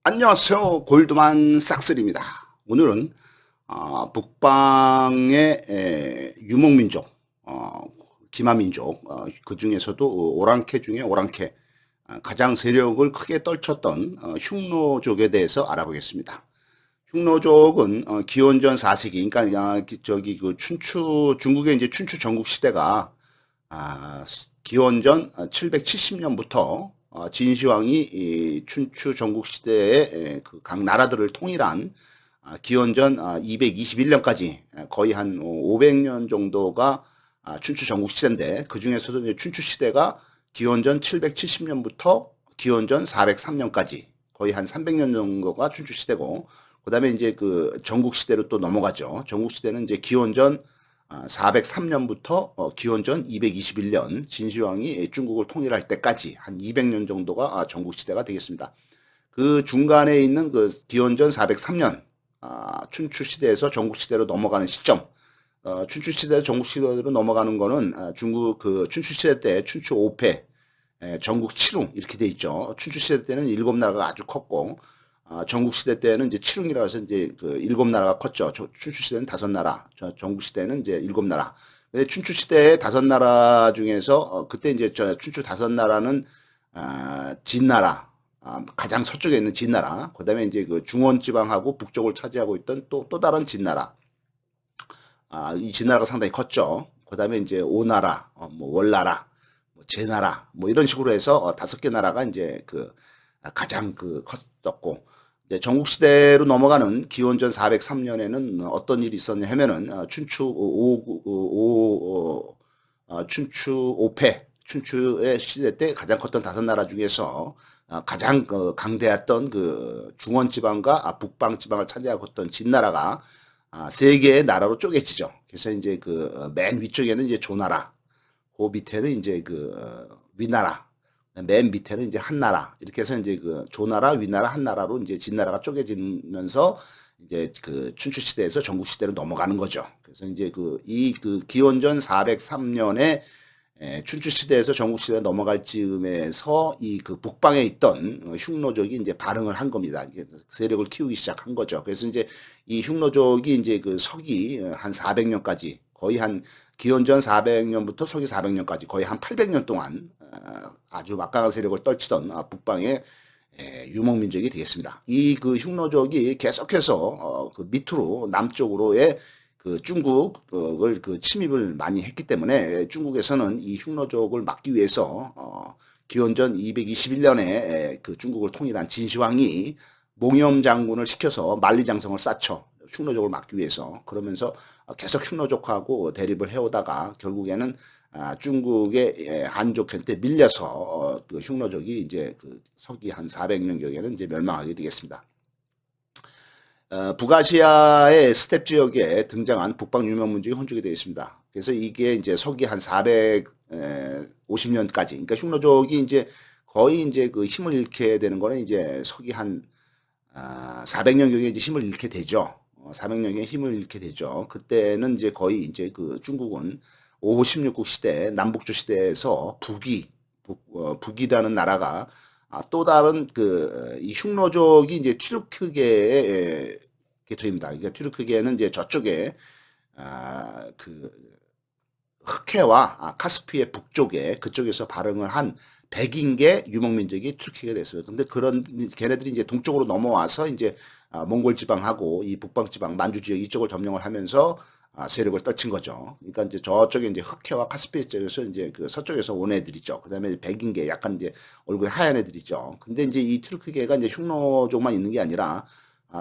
안녕하세요. 골드만 싹쓸입니다. 오늘은 북방의 유목민족, 기마민족, 그 중에서도 오랑캐 중에 오랑캐, 가장 세력을 크게 떨쳤던 흉노족에 대해서 알아보겠습니다. 흉노족은 기원전 4세기, 그러니까 저기 그 춘추 중국의 이제 춘추 전국 시대가 기원전 770년부터 진시황이 이 춘추 전국 시대의 그 각 나라들을 통일한 기원전 221년까지 거의 한 500년 정도가 춘추 전국 시대인데, 그 중에서도 이제 춘추 시대가 기원전 770년부터 기원전 403년까지 거의 한 300년 정도가 춘추 시대고, 그다음에 이제 그 전국 시대로 또 넘어가죠. 전국 시대는 이제 기원전 403년부터 기원전 221년 진시황이 중국을 통일할 때까지 한 200년 정도가 전국 시대가 되겠습니다. 그 중간에 있는 그 기원전 403년 춘추 시대에서 전국 시대로 넘어가는 시점, 춘추 시대 전국 시대로 넘어가는 거는 중국 그 춘추 시대 때 춘추 5패, 전국 7웅 이렇게 돼 있죠. 춘추 시대 때는 7나라가 아주 컸고, 전국 시대 때는 이제 7웅이라고 해서 이제 그 7나라가 컸죠. 춘추 시대는 5나라, 전국 시대는 이제 7나라. 근데 춘추 시대의 5나라 중에서 그때 이제 춘추 5나라는 진나라, 가장 서쪽에 있는 진나라, 그다음에 이제 그 중원 지방하고 북쪽을 차지하고 있던 또 다른 진나라. 이 진나라가 상당히 컸죠. 그다음에 이제 오나라, 뭐 월나라, 뭐 제나라, 뭐 이런 식으로 해서 5개 나라가 이제 그 가장 그 컸었고, 이제 전국시대로 넘어가는 기원전 403년에는 어떤 일이 있었냐 하면은 춘추 5패, 춘추의 시대 때 가장 컸던 5나라 중에서 가장 강대했던 그 중원 지방과 북방 지방을 차지하고 있던 진나라가 세 개의 나라로 쪼개지죠. 그래서 이제 그 맨 위쪽에는 이제 조나라, 그 밑에는 이제 그 위나라, 맨 밑에는 이제 한나라, 이렇게 해서 이제 그 조나라, 위나라, 한나라로 이제 진나라가 쪼개지면서 이제 그 춘추 시대에서 전국 시대로 넘어가는 거죠. 그래서 이제 그 기원전 403년에 춘추 시대에서 전국 시대로 넘어갈 즈음에서 이 그 북방에 있던 흉노족이 이제 발흥을 한 겁니다. 세력을 키우기 시작한 거죠. 그래서 이제 이 흉노족이 이제 그 서기 한 400년까지, 거의 한 기원전 400년부터 서기 400년까지 거의 한 800년 동안 아주 막강한 세력을 떨치던 북방의 유목민족이 되겠습니다. 이 그 흉노족이 계속해서 그 밑으로 남쪽으로의 그 중국을 그 침입을 많이 했기 때문에, 중국에서는 이 흉노족을 막기 위해서 기원전 221년에 그 중국을 통일한 진시황이 몽염 장군을 시켜서 만리장성을 쌓죠. 흉노족을 막기 위해서. 그러면서 계속 흉노족하고 대립을 해오다가 결국에는 중국의 한족한테 밀려서 그 흉노족이 이제 그 서기 한 400년경에는 이제 멸망하게 되겠습니다. 북아시아의 스텝 지역에 등장한 북방 유목민족이 혼주게 되어 있습니다. 그래서 이게 이제 서기 한 450년까지, 그러니까 흉노족이 이제 거의 이제 그 힘을 잃게 되는 거는 이제 서기 한 400년경에 이제 힘을 잃게 되죠. 400년경에 힘을 잃게 되죠. 그때는 이제 거의 이제 그 중국은 5호 16국 시대, 남북조 시대에서 북이라는 나라가 또 다른 그 이 흉노족이 이제 튀르크계의 계토입니다. 그러니까 튀르크계는 이제 저쪽에 그 흑해와 카스피의 북쪽에, 그쪽에서 발흥을 한 백인계 유목민족이 튀르키게 됐어요. 근데 그런 걔네들이 이제 동쪽으로 넘어와서 이제 몽골 지방하고 이 북방 지방 만주 지역 이쪽을 점령을 하면서 세력을 떨친 거죠. 그러니까 이제 저쪽에 이제 흑해와 카스피 쪽에서 이제 그 서쪽에서 온 애들이죠. 그다음에 백인계, 약간 이제 얼굴이 하얀 애들이죠. 근데 이제 이 튀르키계가 이제 흉노족만 있는 게 아니라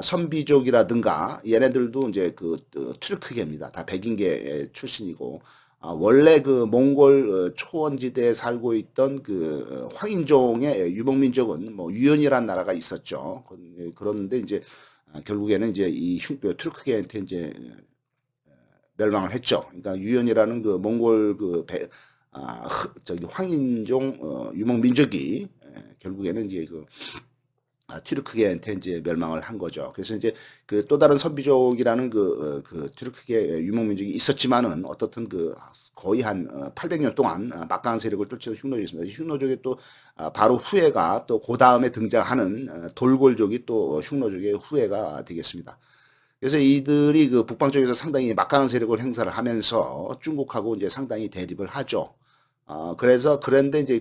선비족이라든가 얘네들도 이제 그 튀르키계입니다. 다 백인계 출신이고, 원래 그 몽골 초원지대에 살고 있던 그 황인종의 유목민족은 뭐 유연이라는 나라가 있었죠. 그런데 이제 결국에는 이제 이 튀르키계한테 이제 멸망을 했죠. 그러니까 유연이라는 그 몽골 그 저기 황인종 유목민족이 결국에는 이제 그 튀르크계한테 이제 멸망을 한 거죠. 그래서 이제 그 또 다른 선비족이라는 그 튀르크계 유목민족이 있었지만은 어떻든 그 거의 한 800년 동안 막강한 세력을 뚫치는 흉노족이 있습니다. 이 흉노족의 또 바로 후예가 또 그 다음에 등장하는 돌골족이 또 흉노족의 후예가 되겠습니다. 그래서 이들이 그 북방 쪽에서 상당히 막강한 세력을 행사를 하면서 중국하고 이제 상당히 대립을 하죠. 그래서 그런데 이제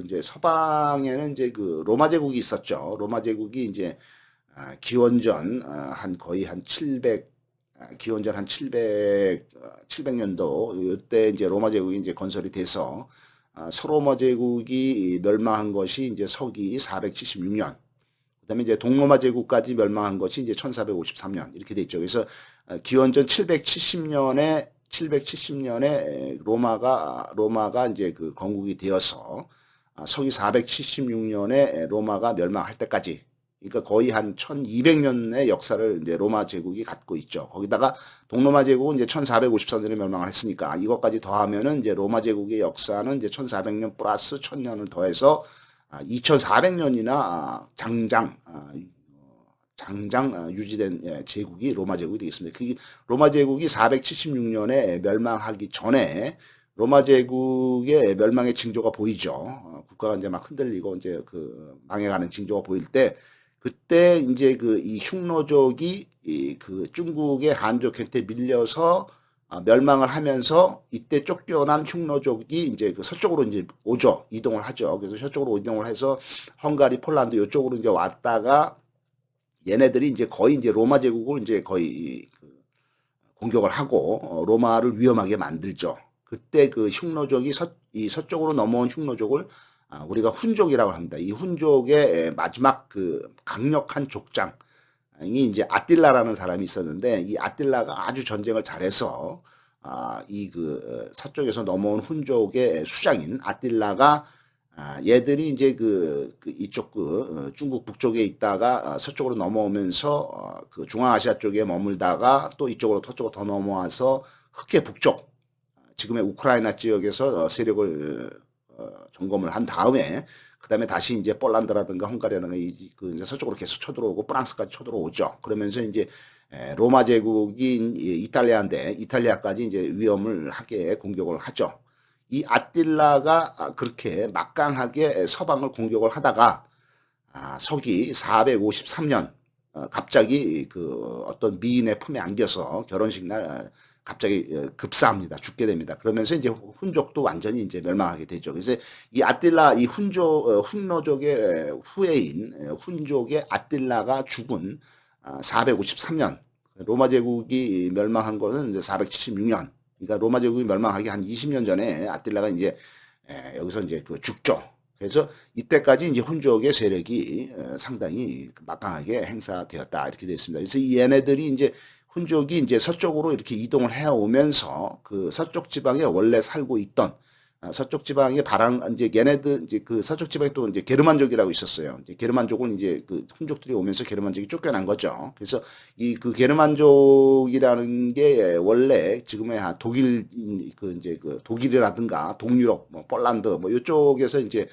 이제 서방에는 이제 그 로마 제국이 있었죠. 로마 제국이 이제 기원전 한 거의 한 700, 기원전 한 700년도 이때 이제 로마 제국이 이제 건설이 돼서 서로마 제국이 멸망한 것이 이제 서기 476년. 그다음에 이제 동로마 제국까지 멸망한 것이 이제 1453년 이렇게 돼 있죠. 그래서 기원전 770년에 로마가 이제 그 건국이 되어서 서기 476년에 로마가 멸망할 때까지, 그러니까 거의 한 1200년의 역사를 이제 로마 제국이 갖고 있죠. 거기다가 동로마 제국은 이제 1453년에 멸망을 했으니까 이것까지 더하면은 이제 로마 제국의 역사는 이제 1400년 플러스 1000년을 더해서 2400년이나 장장 유지된 제국이 로마 제국이 되겠습니다. 그 로마 제국이 476년에 멸망하기 전에 로마 제국의 멸망의 징조가 보이죠. 국가가 이제 막 흔들리고 이제 그 망해가는 징조가 보일 때, 그때 이제 그 이 흉노족이 그 중국의 한족한테 밀려서 멸망을 하면서 이때 쫓겨난 흉노족이 이제 그 서쪽으로 이제 오죠. 이동을 하죠. 그래서 서쪽으로 이동을 해서 헝가리, 폴란드 이쪽으로 이제 왔다가 얘네들이 이제 거의 이제 로마 제국을 이제 거의 공격을 하고 로마를 위험하게 만들죠. 그때 그 흉노족이 이 서쪽으로 넘어온 흉노족을 우리가 훈족이라고 합니다. 이 훈족의 마지막 그 강력한 족장이 이제 아틸라라는 사람이 있었는데, 이 아틸라가 아주 전쟁을 잘해서 이 그 서쪽에서 넘어온 훈족의 수장인 아틸라가 얘들이 이제 이쪽 중국 북쪽에 있다가 서쪽으로 넘어오면서 그 중앙아시아 쪽에 머물다가 또 이쪽으로 서쪽으로 더 넘어와서 흑해 북쪽, 지금의 우크라이나 지역에서 세력을 점검을 한 다음에 그다음에 다시 이제 폴란드라든가 헝가리라든가 이제 서쪽으로 계속 쳐들어오고 프랑스까지 쳐들어오죠. 그러면서 이제 로마 제국인 이탈리아인데 이탈리아까지 이제 위험을 하게 공격을 하죠. 이 아틸라가 그렇게 막강하게 서방을 공격을 하다가 서기 453년 갑자기 그 어떤 미인의 품에 안겨서 결혼식 날 갑자기 급사합니다. 죽게 됩니다. 그러면서 이제 훈족도 완전히 이제 멸망하게 되죠. 그래서 이 아틸라, 이 훈노족의 후예인 훈족의 아틸라가 죽은 453년, 로마 제국이 멸망한 것은 이제 476년. 그러니까 로마 제국이 멸망하기 한 20년 전에 아틸라가 이제 여기서 이제 죽죠. 그래서 이때까지 이제 훈족의 세력이 상당히 막강하게 행사되었다 이렇게 되어 있습니다. 그래서 이 얘네들이 이제 훈족이 이제 서쪽으로 이렇게 이동을 해 오면서 그 서쪽 지방에 원래 살고 있던 서쪽 지방의 이제 얘네들 이제 그 서쪽 지방에 또 이제 게르만족이라고 있었어요. 이제 게르만족은 이제 그 훈족들이 오면서 게르만족이 쫓겨난 거죠. 그래서 이 그 게르만족이라는 게 원래 지금의 독일 이제 독일이라든가 동유럽, 뭐 폴란드 뭐 이쪽에서 이제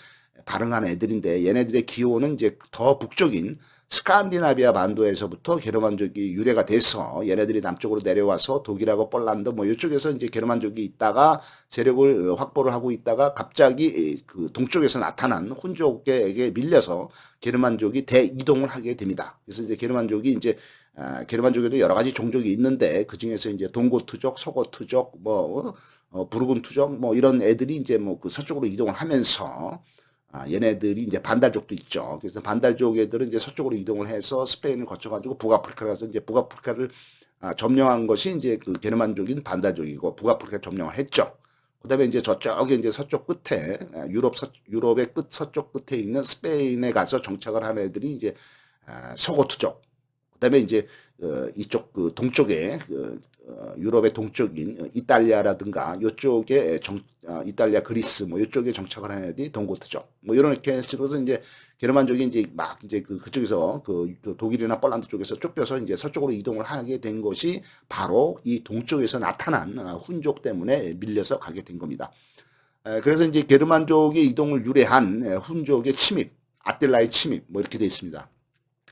발흥한 애들인데, 얘네들의 기호는 이제 더 북쪽인 스칸디나비아 반도에서부터 게르만족이 유래가 돼서 얘네들이 남쪽으로 내려와서 독일하고 폴란드 뭐 이쪽에서 이제 게르만족이 있다가 세력을 확보를 하고 있다가 갑자기 그 동쪽에서 나타난 훈족에게 밀려서 게르만족이 대이동을 하게 됩니다. 그래서 이제 게르만족이 이제 게르만족에도 여러 가지 종족이 있는데 그 중에서 이제 동고투족, 서고투족, 뭐 부르근투족 뭐 이런 애들이 이제 뭐 그 서쪽으로 이동을 하면서 얘네들이 이제 반달족도 있죠. 그래서 반달족 애들은 이제 서쪽으로 이동을 해서 스페인을 거쳐가지고 북아프리카로 가서 이제 북아프리카를 점령한 것이 이제 그 게르만족인 반달족이고 북아프리카 점령을 했죠. 그다음에 이제 저쪽에 이제 서쪽 끝에 유럽의 서쪽 끝에 있는 스페인에 가서 정착을 한 애들이 이제 서고트족. 그다음에 이제 이쪽 그 동쪽에 유럽의 동쪽인 이탈리아라든가 요쪽에 이탈리아, 그리스 뭐 요쪽에 정착을 한 애들이 동고트족. 뭐 이렇게 해서 이제 게르만족이 이제 막 이제 그쪽에서 독일이나 폴란드 쪽에서 쫓겨서 이제 서쪽으로 이동을 하게 된 것이 바로 이 동쪽에서 나타난 훈족 때문에 밀려서 가게 된 겁니다. 그래서 이제 게르만족의 이동을 유래한 훈족의 침입, 아틸라의 침입 뭐 이렇게 돼 있습니다.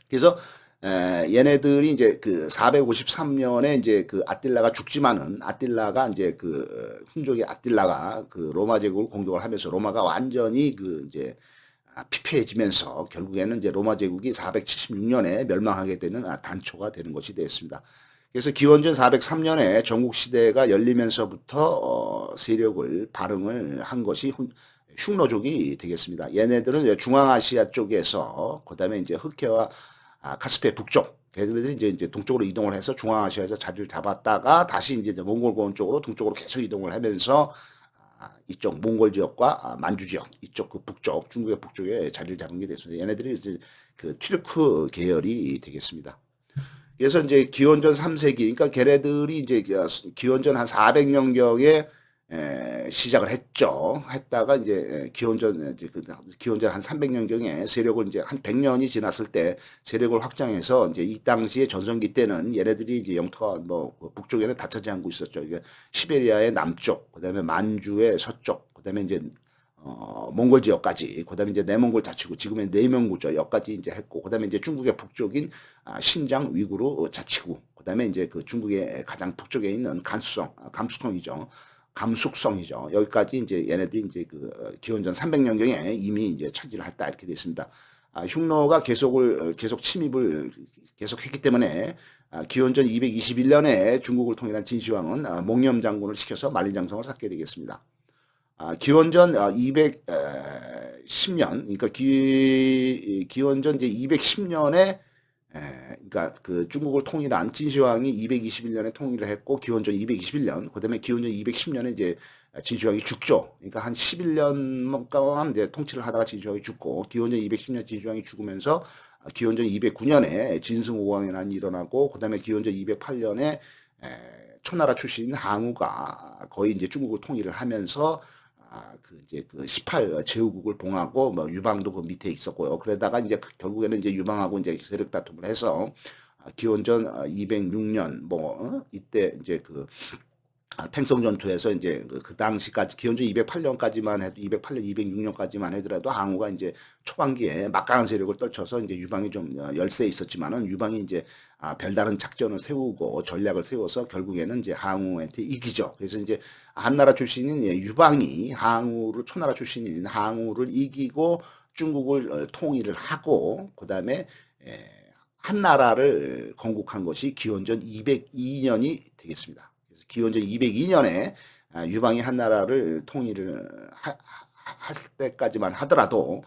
그래서 얘네들이 이제 그 453년에 이제 그 아틸라가 죽지만은 아틸라가 이제 그 훈족의 아틸라가 그 로마 제국을 공격을 하면서 로마가 완전히 그 이제 피폐해지면서 결국에는 이제 로마 제국이 476년에 멸망하게 되는 단초가 되는 것이 되었습니다. 그래서 기원전 403년에 전국 시대가 열리면서부터 세력을 발흥을 한 것이 흉노족이 되겠습니다. 얘네들은 중앙아시아 쪽에서 그다음에 이제 흑해와 카스피의 북쪽 걔들이 이제 동쪽으로 이동을 해서 중앙아시아에서 자리를 잡았다가 다시 이제 몽골권 쪽으로 동쪽으로 계속 이동을 하면서 이쪽 몽골 지역과 만주 지역 이쪽 그 북쪽 중국의 북쪽에 자리를 잡은 게 됐습니다. 얘네들이 이제 그 튀르크 계열이 되겠습니다. 그래서 이제 기원전 3세기 그러니까 걔네들이 이제 기원전 한 400년경에 시작을 했죠. 했다가 이제 기원전 한 300년경에 세력을 이제 한 100년이 지났을 때 세력을 확장해서 이제 이 당시에 전성기 때는 얘네들이 이제 영토가 뭐 북쪽에는 다 차지하고 있었죠. 이게 시베리아의 남쪽, 그다음에 만주의 서쪽, 그다음에 이제 몽골 지역까지, 그다음에 이제 내몽골 자치구, 지금의 내몽구죠. 여기까지 이제 했고, 그다음에 이제 중국의 북쪽인 신장 위구르 자치구, 그다음에 이제 그 중국의 가장 북쪽에 있는 감숙성이죠. 여기까지 이제 얘네들이 이제 그 기원전 300년경에 이미 이제 차지를 했다 이렇게 되어 있습니다. 흉노가 계속 침입을 계속했기 때문에 기원전 221년에 중국을 통일한 진시황은 몽염 장군을 시켜서 만리장성을 쌓게 되겠습니다. 기원전 210년, 그러니까 기원전 이제 210년에 그러니까 그 중국을 통일한 진시황이 221년에 통일을 했고 기원전 221년, 그다음에 기원전 210년에 이제 진시황이 죽죠. 그러니까 한 11년간 이제 통치를 하다가 진시황이 죽고 기원전 210년 진시황이 죽으면서 기원전 209년에 진승오광이난이 일어나고 그다음에 기원전 208년에 초나라 출신인 항우가 거의 이제 중국을 통일을 하면서 그 이제 그 18 제후국을 봉하고 뭐 유방도 그 밑에 있었고요. 그러다가 이제 결국에는 이제 유방하고 이제 세력 다툼을 해서 기원전 206년 뭐 이때 이제 그 팽성 전투에서 이제 그 당시까지 기원전 208년까지만 해도 208년 206년까지만 하더라도 항우가 이제 초반기에 막강한 세력을 떨쳐서 이제 유방이 좀 열세 있었지만은 유방이 이제 별다른 작전을 세우고 전략을 세워서 결국에는 이제 항우한테 이기죠. 그래서 이제 한나라 출신인 유방이 초나라 출신인 항우를 이기고 중국을 통일을 하고 그다음에 한나라를 건국한 것이 기원전 202년이 되겠습니다. 기원전 202년에 유방이 한나라를 통일을 할 때까지만 하더라도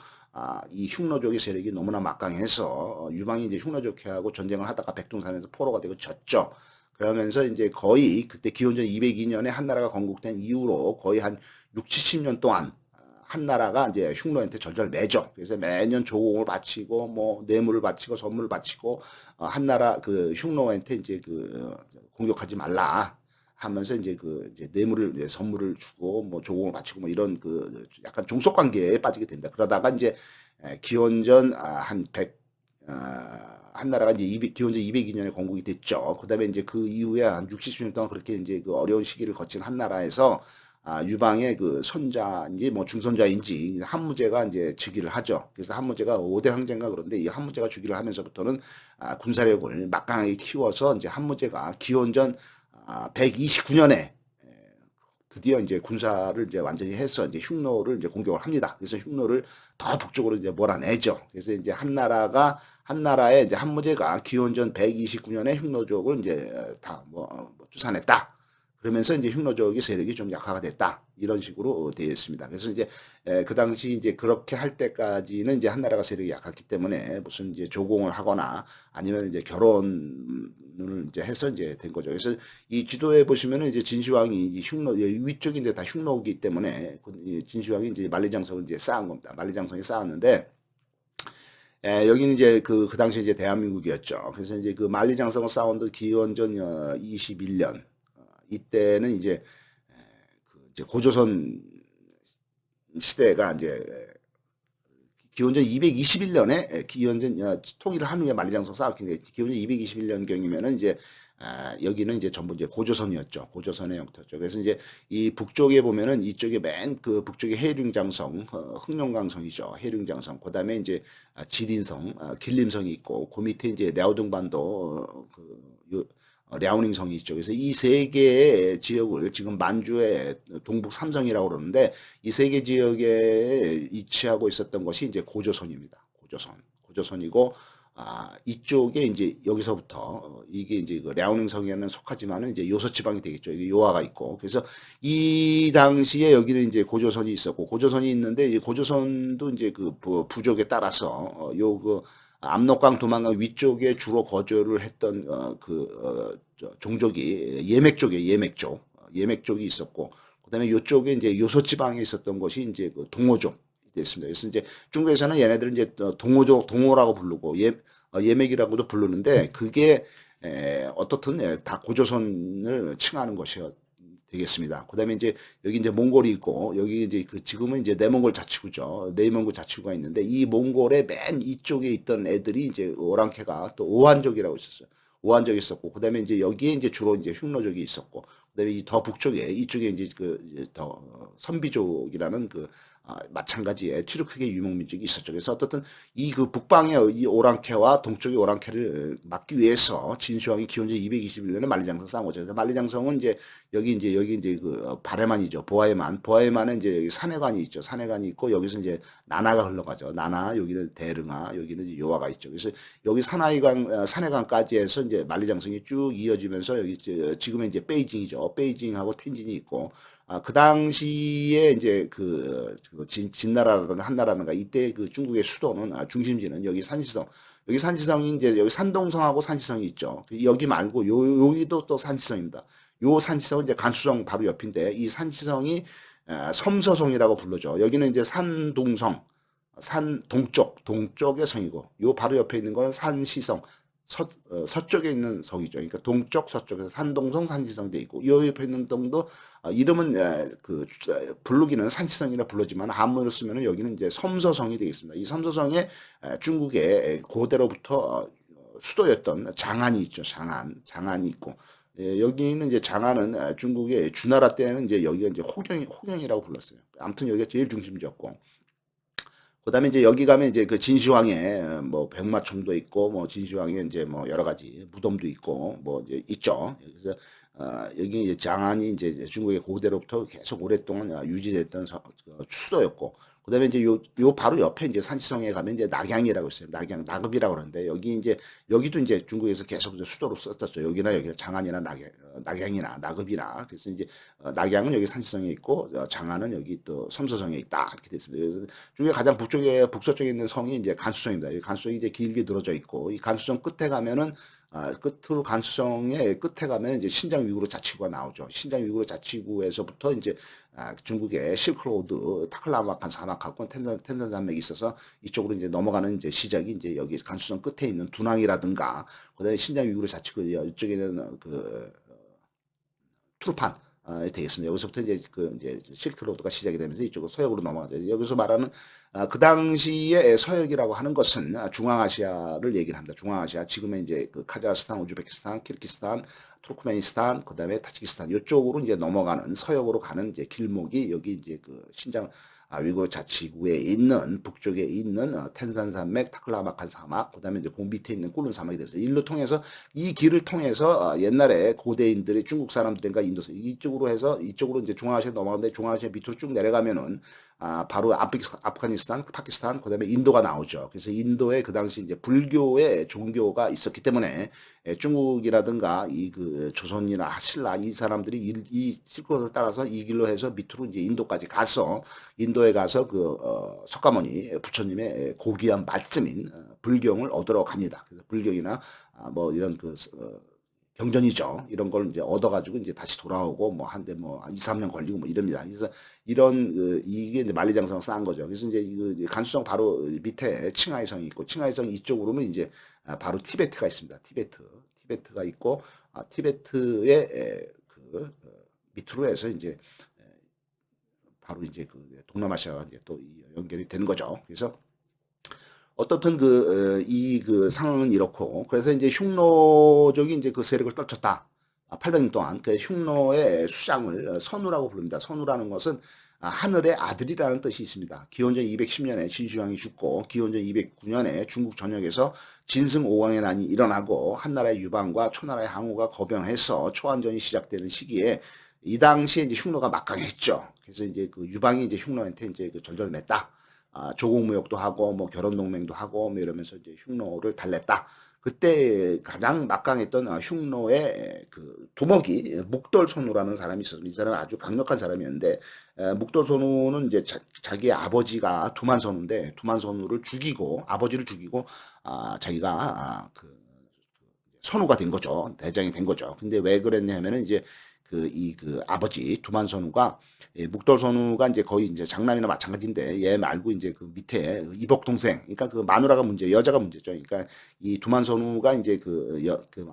이 흉노족의 세력이 너무나 막강해서 유방이 이제 흉노족회하고 전쟁을 하다가 백두산에서 포로가 되고 졌죠. 그러면서 이제 거의 그때 기원전 202년에 한나라가 건국된 이후로 거의 한 6, 70년 동안 한나라가 이제 흉노한테 절절매죠. 그래서 매년 조공을 바치고 뭐 뇌물을 바치고 선물을 바치고 한나라 그 흉노한테 이제 그 공격하지 말라. 하면서 이제 이제 뇌물을 이제 선물을 주고 뭐 조공을 바치고 뭐 이런 그 약간 종속 관계에 빠지게 됩니다. 그러다가 이제 기원전 한 100, 한나라가 이제 기원전 202년에 건국이 됐죠. 그다음에 이제 그 이후에 한 60, 70년 동안 그렇게 이제 그 어려운 시기를 거친 한나라에서 유방의 그 손자인지 뭐 중손자인지 한무제가 이제 즉위를 하죠. 그래서 한무제가 5대 황제인가 그런데 이 한무제가 즉위를 하면서부터는 군사력을 막강하게 키워서 이제 한무제가 기원전 129년에 드디어 이제 군사를 이제 완전히 해서 이제 흉노를 이제 공격을 합니다. 그래서 흉노를 더 북쪽으로 이제 몰아내죠. 그래서 이제 한나라의 이제 한무제가 기원전 129년에 흉노족을 이제 다 쫓아냈다. 그러면서 이제 흉노족의 세력이 좀 약화가 됐다. 이런 식으로 되어 있습니다. 그래서 이제 그 당시 이제 그렇게 할 때까지는 이제 한나라가 세력이 약했기 때문에 무슨 이제 조공을 하거나 아니면 이제 결혼을 이제 해서 이제 된 거죠. 그래서 이 지도에 보시면은 이제 진시황이 흉노 위쪽인데 다 흉노이기 때문에 진시황이 이제 만리장성을 이제 쌓은 겁니다. 만리장성에 쌓았는데 여기는 이제 그 당시 이제 대한민국이었죠. 그래서 이제 그 만리장성을 쌓은 기원전 21년 이때는 이제 고조선 시대가 이제 기원전 221년에 기원전 통일을 한 후에 만리장성 쌓았기 때문에 기원전 221년경이면은 이제 여기는 이제 전부 이제 고조선이었죠. 고조선의 형태였죠. 그래서 이제 이 북쪽에 보면은 이쪽에 맨 그 북쪽에 해룡장성, 흑룡강성이죠. 해룡장성. 그다음에 이제 지린성, 길림성이 있고 그 밑에 이제 랴오둥반도 랴오닝성이 있죠. 그래서 이 세 개의 지역을 지금 만주의 동북 삼성이라고 그러는데 이 세 개 지역에 위치하고 있었던 것이 이제 고조선입니다. 고조선이고 이쪽에 이제 여기서부터 이게 이제 그 랴오닝성에는 속하지만은 이제 요소지방이 되겠죠. 이게 요하가 있고 그래서 이 당시에 여기는 이제 고조선이 있었고 고조선이 있는데 이 고조선도 이제 그 부족에 따라서 요그 압록강 도만강 위쪽에 주로 거주를 했던 종족이 예맥족이에요. 예맥족이 있었고 그다음에 요쪽에 이제 요소지방에 있었던 것이 이제 그 동호족 됐습니다. 그래서 이제 중국에서는 얘네들은 이제 동호족 동호라고 부르고 예맥이라고도 부르는데 그게 어떻든 다 고조선을 칭하는 것이요. 되겠습니다. 그다음에 이제 여기 이제 몽골이 있고 여기 이제 그 지금은 이제 내몽골 자치구죠. 내몽골 자치구가 있는데 이 몽골의 맨 이쪽에 있던 애들이 이제 오랑캐가 또 오한족이라고 있었어요. 오한족이 있었고 그다음에 이제 여기에 이제 주로 이제 흉노족이 있었고 그다음에 이 더 북쪽에 이쪽에 이제 그 더 선비족이라는 마찬가지의 튀르크계 유목민족이 있었죠. 그래서 어떻든 이 그 북방의 이 오랑캐와 동쪽의 오랑캐를 막기 위해서 진시황이 기원전 221년에 만리장성 쌓은 거죠. 그래서 만리장성은 여기 이제 그 바레만이죠. 보아에만은 이제 여기 산해관이 있죠. 산해관이 있고 여기서 이제 나나가 흘러가죠. 나나 여기는 대릉하 여기는 이제 요하가 있죠. 그래서 여기 산해강까지 해서 이제 만리장성이 쭉 이어지면서 여기 지금은 이제 베이징이죠. 베이징하고 텐진이 있고 그 당시에 이제 진나라라든가 한나라든가 이때 그 중국의 수도는 중심지는 여기 산시성. 여기 산시성이 이제 여기 산동성하고 산시성이 있죠. 여기 말고 여기도 또 산시성입니다. 요 산시성은 이제 간수성 바로 옆인데 이 산시성이 섬서성이라고 불러죠. 여기는 이제 산동성, 산 동쪽의 성이고 요 바로 옆에 있는 거는 산시성. 서쪽에 있는 성이죠. 그러니까 동쪽, 서쪽에서 산동성, 산시성 돼 있고, 이 옆에 있는 동도 이름은 부르기는 산시성이라 부르지만 한문으로 쓰면은 여기는 이제 섬서성이 되겠습니다. 이 섬서성에 중국의 고대로부터 수도였던 장안이 있죠. 장안이 있고, 여기는 이제 장안은 중국의 주나라 때는 이제 여기가 이제 호경이라고 불렀어요. 아무튼 여기가 제일 중심지였고. 그다음에 이제 여기 가면 이제 그 진시황에 뭐 백마총도 있고 뭐 진시황에 이제 뭐 여러 가지 무덤도 있고 뭐 이제 있죠. 그래서 여기 이제 장안이 이제 중국의 고대로부터 계속 오랫동안 유지됐던 수도였고 그다음에 이제 요 바로 옆에 이제 산시성에 가면 이제 낙양이라고 있어요. 낙읍이라고 그러는데 여기도 이제 중국에서 계속 이제 수도로 썼었죠. 여기나 장안이나 낙양이나 낙읍이나 그래서 이제 낙양은 여기 산시성에 있고 장안은 여기 또 섬서성에 있다 이렇게 됐습니다. 그래서 중국의 가장 북서쪽에 있는 성이 이제 간수성입니다. 이 간수성이 이제 길게 늘어져 있고 이 간수성 끝에 가면은 끝으로 간수성의 끝에 가면 이제 신장 위구르 자치구가 나오죠. 신장 위구르 자치구에서부터 이제 중국의 실크로드 타클라마칸 사막하고 텐산 산맥이 있어서 이쪽으로 이제 넘어가는 이제 시작이 이제 여기 간수성 끝에 있는 두낭이라든가 그다음에 신장 위구르 자치구 이쪽에는 투르판 되겠습니다. 여기서부터 이제 실크로드가 시작이 되면서 이쪽으로 서역으로 넘어가죠. 여기서 말하는 그 당시에 서역이라고 하는 것은 중앙아시아를 얘기를 합니다. 중앙아시아 지금의 이제 그 카자흐스탄, 우즈베키스탄, 키르기스탄, 투르크메니스탄, 그다음에 타지키스탄 이쪽으로 이제 넘어가는 서역으로 가는 이제 길목이 여기 이제 그 신장 위구르 자치구에 있는 북쪽에 있는 텐산 산맥, 타클라마칸 사막, 그다음에 이제 그 밑에 있는 꿀룬 사막이 되면서 이 길을 통해서 옛날에 고대인들이 중국 사람들인가 인도 이쪽으로 해서 이쪽으로 이제 중앙아시아 넘어가는데 중앙아시아 밑으로 쭉 내려가면은 바로 아프가니스탄, 파키스탄, 그다음에 인도가 나오죠. 그래서 인도에 그 당시 이제 불교의 종교가 있었기 때문에 중국이라든가 이 그 조선이나 신라 이 사람들이 이 실크로드를 따라서 이 길로 해서 밑으로 이제 인도까지 가서 인도에 가서 석가모니 부처님의 고귀한 말씀인 불경을 얻으러 갑니다. 그래서 불경이나 뭐 이런 경전이죠. 이런 걸 이제 얻어가지고 이제 다시 돌아오고 뭐 한데 뭐 2, 3년 걸리고 뭐 이럽니다. 그래서 이게 이제 만리장성을 쌓은 거죠. 그래서 이제 간수성 바로 밑에 칭하이성이 있고 칭하이성 이쪽으로는 이제 바로 티베트가 있습니다. 티베트가 있고 티베트의 밑으로 해서 이제 바로 이제 동남아시아가 이제 또 연결이 되는 거죠. 그래서 어떻든 그 상황은 이렇고, 그래서 이제 흉노족이 이제 그 세력을 떨쳤다. 800년 동안. 그 흉노의 수장을 선우라고 부릅니다. 선우라는 것은 하늘의 아들이라는 뜻이 있습니다. 기원전 210년에 진시황이 죽고, 기원전 209년에 중국 전역에서 진승 오왕의 난이 일어나고, 한나라의 유방과 초나라의 항우가 거병해서 초안전이 시작되는 시기에 이 당시에 이제 흉노가 막강했죠. 그래서 이제 그 유방이 이제 흉노한테 이제 그 절절을 맺다. 조국무역도 하고 뭐 결혼동맹도 하고 뭐 이러면서 이제 흉노를 달랬다. 그때 가장 막강했던 흉노의 그 두목이 묵돌손우라는 사람이 있었습니다. 이 사람은 아주 강력한 사람이었는데, 묵돌손우는 이제 자기의 아버지가 두만선우인데, 두만선우를 죽이고 아버지를 죽이고 자기가 선우가 된 거죠. 대장이 된 거죠. 근데 왜 그랬냐면은 이제 그 아버지 두만선우가, 묵돌선우가 이제 거의 이제 장남이나 마찬가지인데, 얘 말고 이제 그 밑에 이복 동생, 그러니까 그 마누라가 문제, 여자가 문제죠. 그러니까 이 두만선우가 이제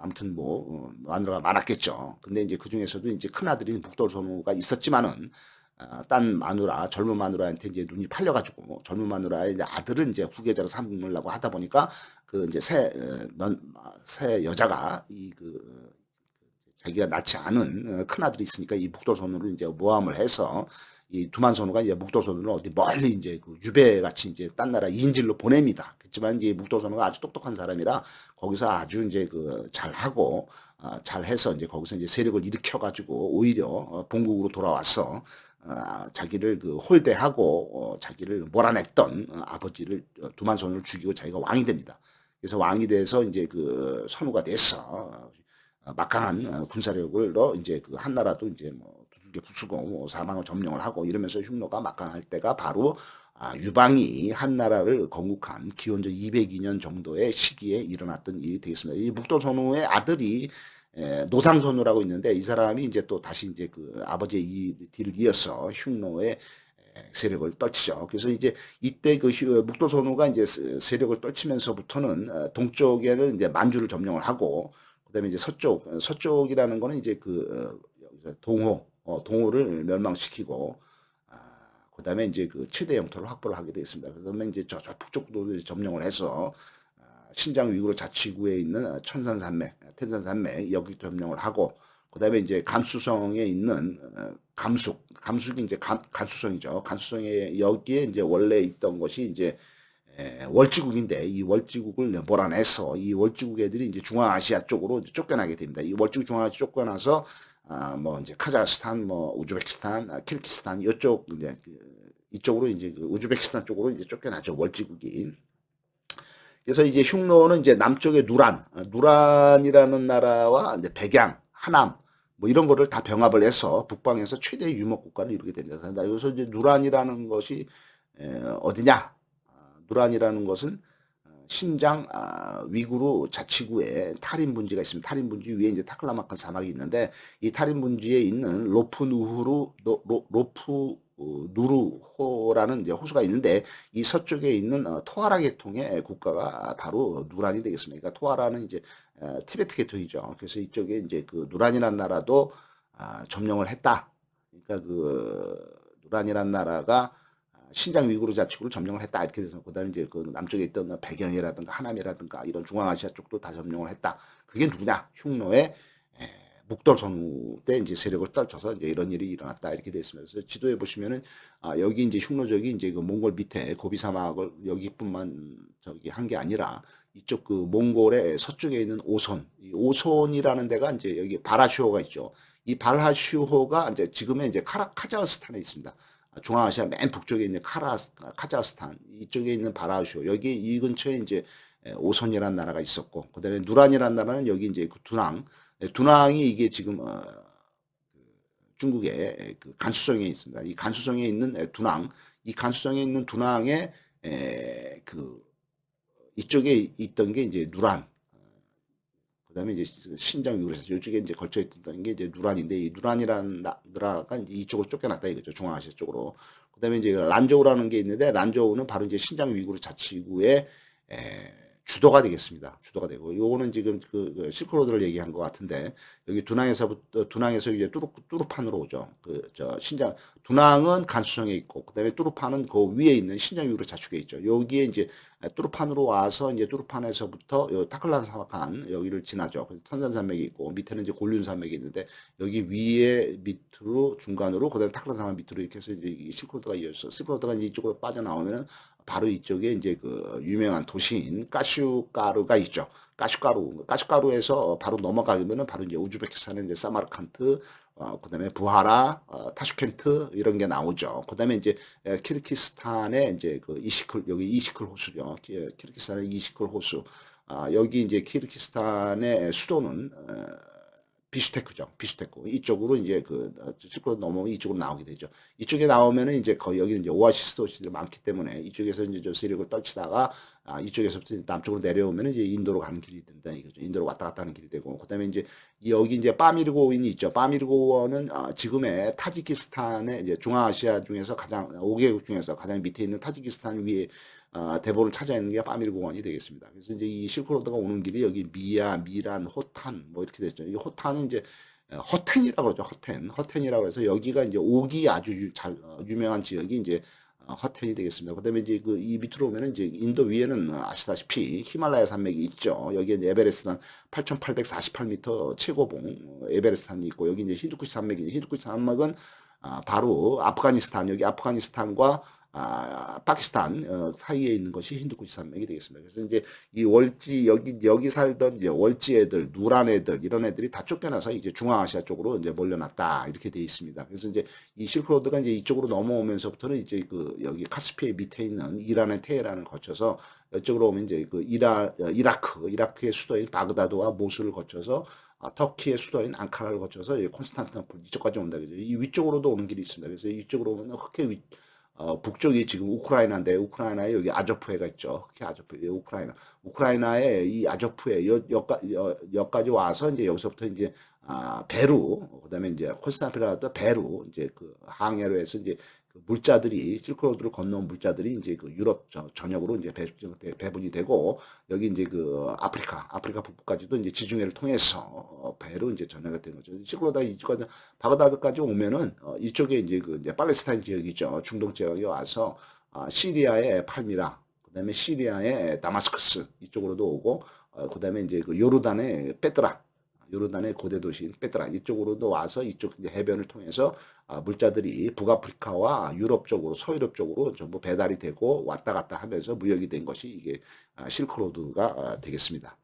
아무튼 뭐 마누라가 많았겠죠. 근데 이제 그 중에서도 이제 큰 아들인 묵돌선우가 있었지만은, 딴 마누라, 젊은 마누라한테 이제 눈이 팔려가지고 젊은 마누라의 이제 아들을 이제 후계자로 삼으려고 하다 보니까 그 이제 새 여자가 자기가 낳지 않은 큰아들이 있으니까 이 묵돌선우를 이제 모함을 해서 이 두만선우가 이제 묵돌선우를 어디 멀리 이제 그 유배같이 이제 딴 나라 이인질로 보냅니다. 그렇지만 이제 묵돌선우가 아주 똑똑한 사람이라 거기서 아주 이제 그 잘하고 잘해서 이제 거기서 이제 세력을 일으켜가지고 오히려 본국으로 돌아와서 자기를 그 홀대하고 자기를 몰아냈던 아버지를, 두만선우를 죽이고 자기가 왕이 됩니다. 그래서 왕이 돼서 이제 그 선우가 돼서 막강한 군사력으로 이제 그 한나라도 이제 뭐 두들겨 부수고 뭐 사방을 점령을 하고 이러면서 흉노가 막강할 때가 바로 유방이 한나라를 건국한 기원전 202년 정도의 시기에 일어났던 일이 되겠습니다. 이 묵돌선우의 아들이 노상선우라고 있는데, 이 사람이 이제 또 다시 이제 그 아버지의 이 뒤를 이어서 흉노의 세력을 떨치죠. 그래서 이제 이때 그 묵돌선우가 이제 세력을 떨치면서부터는 동쪽에는 이제 만주를 점령을 하고, 그다음에 이제 서쪽이라는 거는 이제 동호를 멸망시키고, 그다음에 이제 그 최대 영토를 확보를 하게 되었습니다. 그다음에 이제 저 북쪽도 점령을 해서 신장 위구르 자치구에 있는 천산산맥, 텐산산맥 여기 점령을 하고, 그다음에 이제 감수성에 있는 감숙이 이제 간수성이죠. 간수성에 여기에 이제 원래 있던 것이 이제 월지국인데, 이 월지국을 몰아내서 이 월지국 애들이 이제 중앙아시아 쪽으로 쫓겨나게 됩니다. 이 월지국 중앙아시아 쫓겨나서 뭐 이제 카자흐스탄, 뭐 우즈베키스탄, 키르기스탄 이쪽으로 이제 그 우즈베키스탄 쪽으로 이제 쫓겨나죠. 월지국이. 그래서 이제 흉노는 이제 남쪽의 누란이라는 나라와 이제 백양, 하남 뭐 이런 거를 다 병합을 해서 북방에서 최대 유목 국가를 이루게 됩니다. 여기서 이제 누란이라는 것이 어디냐? 누란이라는 것은 신장 위구르 자치구에 타린 분지가 있습니다. 타린 분지 위에 이제 타클라마칸 사막이 있는데, 이 타린 분지에 있는 누르호라는 이제 호수가 있는데, 이 서쪽에 있는 토하라 계통의 국가가 바로 누란이 되겠습니다. 그러니까 토하라는 이제 티베트 계통이죠. 그래서 이쪽에 이제 그 누란이라는 나라도 점령을 했다. 그러니까 누란이라는 나라가 신장 위구르 자치구를 점령을 했다 이렇게 돼서, 그다음에 이제 그 남쪽에 있던 백영이라든가 하남이라든가 이런 중앙아시아 쪽도 다 점령을 했다. 그게 누구냐? 흉노의 묵돌선우 때 이제 세력을 떨쳐서 이제 이런 일이 일어났다 이렇게 되어 있습니다. 그래서 지도에 보시면은 여기 이제 흉노족이 이제 그 몽골 밑에 고비 사막을 여기뿐만 한 게 아니라 이쪽 그 몽골의 서쪽에 있는 오손, 이 오손이라는 데가 이제 여기 바라슈호가 있죠. 이 바라슈호가 이제 지금의 이제 카자흐스탄에 있습니다. 중앙아시아 맨 북쪽에 있는 카자흐스탄 이쪽에 있는 바라슈호, 여기 이 근처에 이제 오손이라는 나라가 있었고, 그다음에 누란이라는 나라는 여기 이제 그 두낭이 이게 지금 중국의 그 간수성에 있습니다. 이 간수성에 있는 이 간수성에 있는 두낭에 그 이쪽에 있던 게 이제 누란, 그다음에 이제 신장 위구르에서 이쪽에 이제 걸쳐 있던 게 이제 누란인데, 이 누란이라는 나라가 이제 이쪽으로 쫓겨났다 이거죠. 중앙아시아 쪽으로. 그다음에 이제 란저우라는 게 있는데, 란저우는 바로 이제 신장 위구르 자치구의 주도가 되겠습니다. 주도가 되고 요거는 지금 그 실크로드를 얘기한 것 같은데 여기 둔항에서 이제 뚜루판으로 오죠. 그 저 신장 둔항은 간수성에 있고 그다음에 뚜루판은 그 위에 있는 신장 위로 자축에 있죠. 여기에 이제 뚜루판으로 와서 이제 뚜루판에서부터 요 타클란 사막한 여기를 지나죠. 그래서 천산산맥이 있고 밑에는 이제 골륜 산맥이 있는데 여기 위에 밑으로 중간으로 그다음에 타클란 사막 밑으로 이렇게 해서 이제 이 실크로드가 이어져서 실크로드가 이제 이쪽으로 빠져나오면은 바로 이쪽에 이제 그 유명한 도시인 까슈가루가 있죠. 가슈가루에서 바로 넘어가면은 바로 이제 우즈베키스탄의 이제 사마르칸트, 그다음에 부하라, 타슈켄트 이런 게 나오죠. 그다음에 이제 키르기스탄의 이제 그 이시클 여기 이시클 호수죠. 키르기스탄의 이시클 호수. 여기 이제 키르기스탄의 수도는 비슈테크죠. 비슈테크. 이쪽으로 이제 그 실크로드 넘어오면 이쪽으로 나오게 되죠. 이쪽에 나오면은 이제 거의 여기는 이제 오아시스 도시들이 많기 때문에 이쪽에서 이제 저 세력을 떨치다가 이쪽에서부터 남쪽으로 내려오면은 이제 인도로 가는 길이 된다 이거죠. 인도로 왔다 갔다 하는 길이 되고 그다음에 이제 여기 이제 파미르고원이 있죠. 파미르고원은 지금의 타지키스탄의 이제 중앙아시아 중에서 가장 5개국 중에서 가장 밑에 있는 타지키스탄 위에 대보를 찾아 있는 게 파미르공원이 되겠습니다. 그래서 이제 이 실크로드가 오는 길이 여기 미란, 호탄 뭐 이렇게 됐죠. 이 호탄은 이제 허텐이라고 그러죠. 허텐이라고 해서 여기가 이제 옥이 아주 유명한 지역이 이제 허텐이 되겠습니다. 그다음에 이제 그 이 밑으로 오면은 이제 인도 위에는 아시다시피 히말라야 산맥이 있죠. 여기에 이제 에베레스트산 8,848m 최고봉 에베레스트산이 있고 여기 이제 힌두쿠시 산맥이 힌두쿠시 산맥은 바로 아프가니스탄 여기 아프가니스탄과 파키스탄 사이에 있는 것이 힌두쿠시 산맥이 되겠습니다. 그래서 이제 이 월지 여기 살던 이제 월지 애들, 누란 애들 이런 애들이 다 쫓겨나서 이제 중앙아시아 쪽으로 이제 몰려났다 이렇게 돼 있습니다. 그래서 이제 이 실크로드가 이제 이쪽으로 넘어오면서부터는 이제 그 여기 카스피해 밑에 있는 이란의 테헤란을 거쳐서 이쪽으로 오면 이제 그 이라크의 수도인 바그다드와 모술을 거쳐서 터키의 수도인 앙카라를 거쳐서 콘스탄티노플 이쪽까지 온다 그죠. 이 위쪽으로도 오는 길이 있습니다. 그래서 이쪽으로 오면 흑해 북쪽이 지금 우크라이나인데 우크라이나에 여기 아조프해가 있죠. 흑해 아조프해 우크라이나에 이 아조프해 여기까지 와서 이제 여기서부터 이제 베루 그다음에 이제 콘스탄티노플라도 베루 이제 그 항해로 해서 이제 그 물자들이 실크로드를 건너온 물자들이 이제 그 유럽 전역으로 이제 배분이 되고 여기 이제 그 아프리카 북부까지도 이제 지중해를 통해서 배로 이제 전해가 되는 거죠. 실크로드가 이쪽까지 바그다드까지 오면은 이쪽에 이제 그 이제 팔레스타인 지역이죠. 중동 지역에 와서 시리아의 팔미라, 그다음에 시리아의 다마스커스 이쪽으로도 오고 그다음에 이제 그 요르단의 고대 도시인 페트라 이쪽으로도 와서 이쪽 이제 해변을 통해서 물자들이 북아프리카와 유럽 쪽으로 서유럽 쪽으로 전부 배달이 되고 왔다 갔다 하면서 무역이 된 것이 이게 실크로드가 되겠습니다.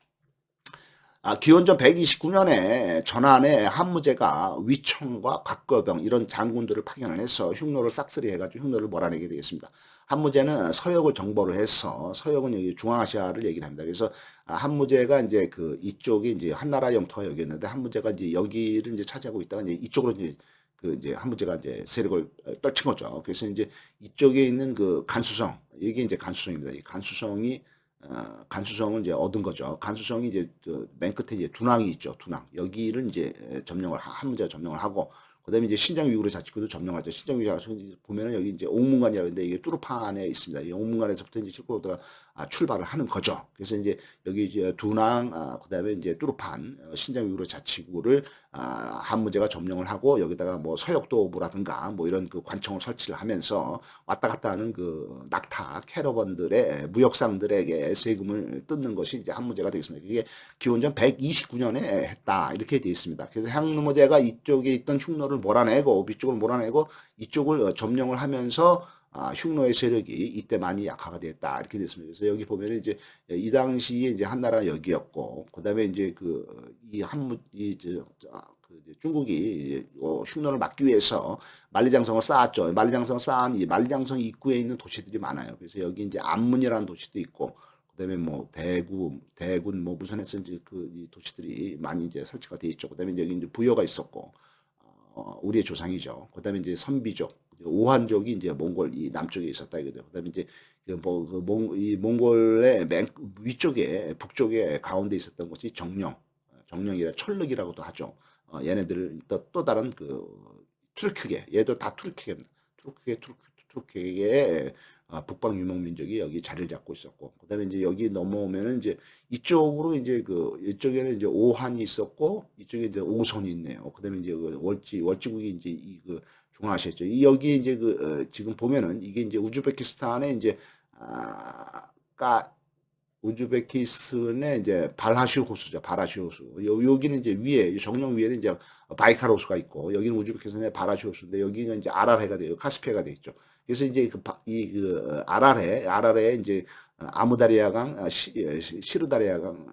기원전 129년에 전한에 한무제가 위청과 곽거병 이런 장군들을 파견을 해서 흉노를 싹쓸이 해가지고 흉노를 몰아내게 되겠습니다. 한무제는 서역을 정벌을 해서 서역은 여기 중앙아시아를 얘기를 합니다. 그래서 한무제가 이제 그 이쪽이 이제 한나라 영토가 여기였는데 한무제가 이제 여기를 이제 차지하고 있다가 이제 이쪽으로 이제 그 이제 한무제가 이제 세력을 떨친 거죠. 그래서 이제 이쪽에 있는 그 간수성 이게 이제 간수성입니다. 이 간수성을 이제 얻은 거죠. 간수성이 이제 맨 끝에 이제 둔항이 있죠. 둔항 여기를 이제 한문제가 점령을 하고 그다음에 이제 신장 위구르 자치구도 점령하죠. 신장 위구르 자치구 보면은 여기 이제 옥문관이라고 있는데 이게 뚜루판에 있습니다. 이 옥문관에서부터 이제 실크로드가 출발을 하는 거죠. 그래서 이제 여기 이제 둔항 그다음에 이제 뚜루판 신장 위구르 자치구를 한무제가 점령을 하고 여기다가 뭐 서역도보라든가 뭐 이런 그 관청을 설치를 하면서 왔다 갔다 하는 그 낙타 캐러번들의 무역상들에게 세금을 뜯는 것이 이제 한무제가 되겠습니다. 이게 기원전 129년에 했다 이렇게 되어 있습니다. 그래서 한무제가 이쪽에 있던 흉노를 몰아내고 위쪽을 몰아내고 이쪽을 점령을 하면서 흉노의 세력이 이때 많이 약화가 됐다 이렇게 됐습니다. 그래서 여기 보면은 이제 이 당시에 이제 한나라 여기였고 그다음에 이제 중국이 흉노를 막기 위해서 만리장성을 쌓았죠. 만리장성을 쌓은 이 만리장성 입구에 있는 도시들이 많아요. 그래서 여기 이제 안문이라는 도시도 있고 그다음에 뭐 대군 뭐 무선에서 이제 이 도시들이 많이 이제 설치가 돼 있죠. 그다음에 여기 이제 부여가 있었고 우리의 조상이죠. 그다음에 이제 선비족 오한족이 이제 몽골 이 남쪽에 있었다 이거죠. 그다음에 이제 이 몽골의 맨 위쪽에 북쪽에 가운데 있었던 것이 정령이라 철륵이라고도 하죠. 얘네들 또 다른 그 투르크계 얘도 다 투르크계입니다. 북쪽의 북방 유목민족이 여기 자리를 잡고 있었고, 그다음에 이제 여기 넘어오면은 이제 이쪽으로 이제 이쪽에는 이제 오한이 있었고, 이쪽에 이제 오선이 있네요. 그다음에 이제 월지국이 이제 중앙아시아죠. 여기 이제 지금 보면은 이게 이제 우즈베키스탄의 이제 아, 까 우즈베키스탄의 이제 발하슈 호수죠. 발하슈 호수. 여기는 이제 위에, 정령 위에는 이제 바이칼 호수가 있고, 여기는 우즈베키스탄의 발하슈 호수인데, 여기가 이제 아랄해가 돼요. 카스피해가 돼 있죠. 그래서 이제 아랄해 이제 아무다리아강, 시르다리아강,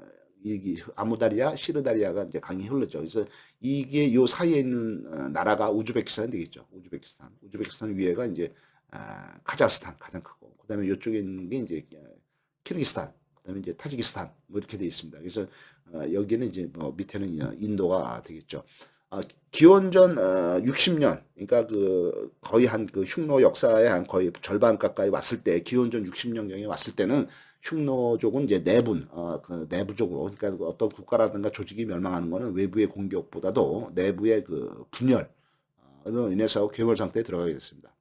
아무다리아, 시르다리아가 이제 강이 흘렀죠. 그래서 이게 요 사이에 있는 나라가 우즈베키스탄이 되겠죠. 우즈베키스탄 위에가 이제 카자흐스탄 가장 크고, 그다음에 이쪽에 있는 게 이제 키르기스탄, 그다음에 이제 타지키스탄 뭐 이렇게 되어 있습니다. 그래서 여기는 이제 뭐 밑에는 인도가 되겠죠. 기원전 60년, 그러니까 거의 한 흉노 역사의 한 거의 절반 가까이 왔을 때, 기원전 60년경에 왔을 때는 흉노족은 이제 내부적으로, 그러니까 어떤 국가라든가 조직이 멸망하는 거는 외부의 공격보다도 내부의 분열로 인해서 괴물 상태에 들어가게 됐습니다.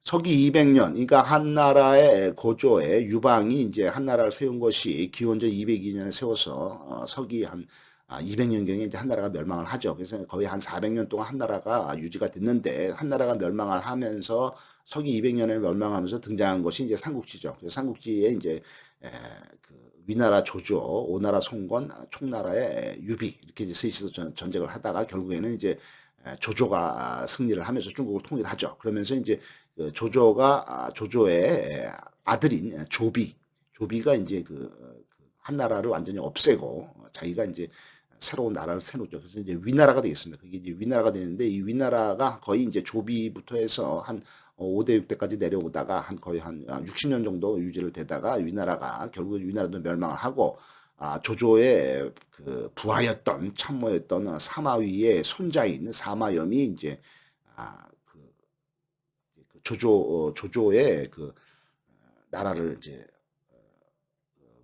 서기 200년, 그러니까 한나라의 고조의 유방이 이제 한나라를 세운 것이 기원전 202년에 세워서 서기 한 200년경에 이제 한나라가 멸망을 하죠. 그래서 거의 한 400년 동안 한나라가 유지가 됐는데, 한나라가 멸망을 하면서 서기 200년에 멸망하면서 등장한 것이 이제 삼국지죠. 그래서 삼국지에 이제 위나라 조조, 오나라 송건, 총나라의 유비 이렇게 이제 셋이서 전쟁을 하다가 결국에는 이제 조조가 승리를 하면서 중국을 통일하죠. 그러면서 이제 조조의 아들인 조비가 이제 한나라를 완전히 없애고 자기가 이제 새로운 나라를 세우죠. 그래서 이제 위나라가 되겠습니다. 그게 이제 위나라가 되는데, 이 위나라가 거의 이제 조비부터 해서 한 5대 6대까지 내려오다가 거의 한 60년 정도 유지를 되다가 위나라가 결국 위나라도 멸망을 하고, 조조의 부하였던 참모였던 사마위의 손자인 사마염이 이제 조조의 나라를 이제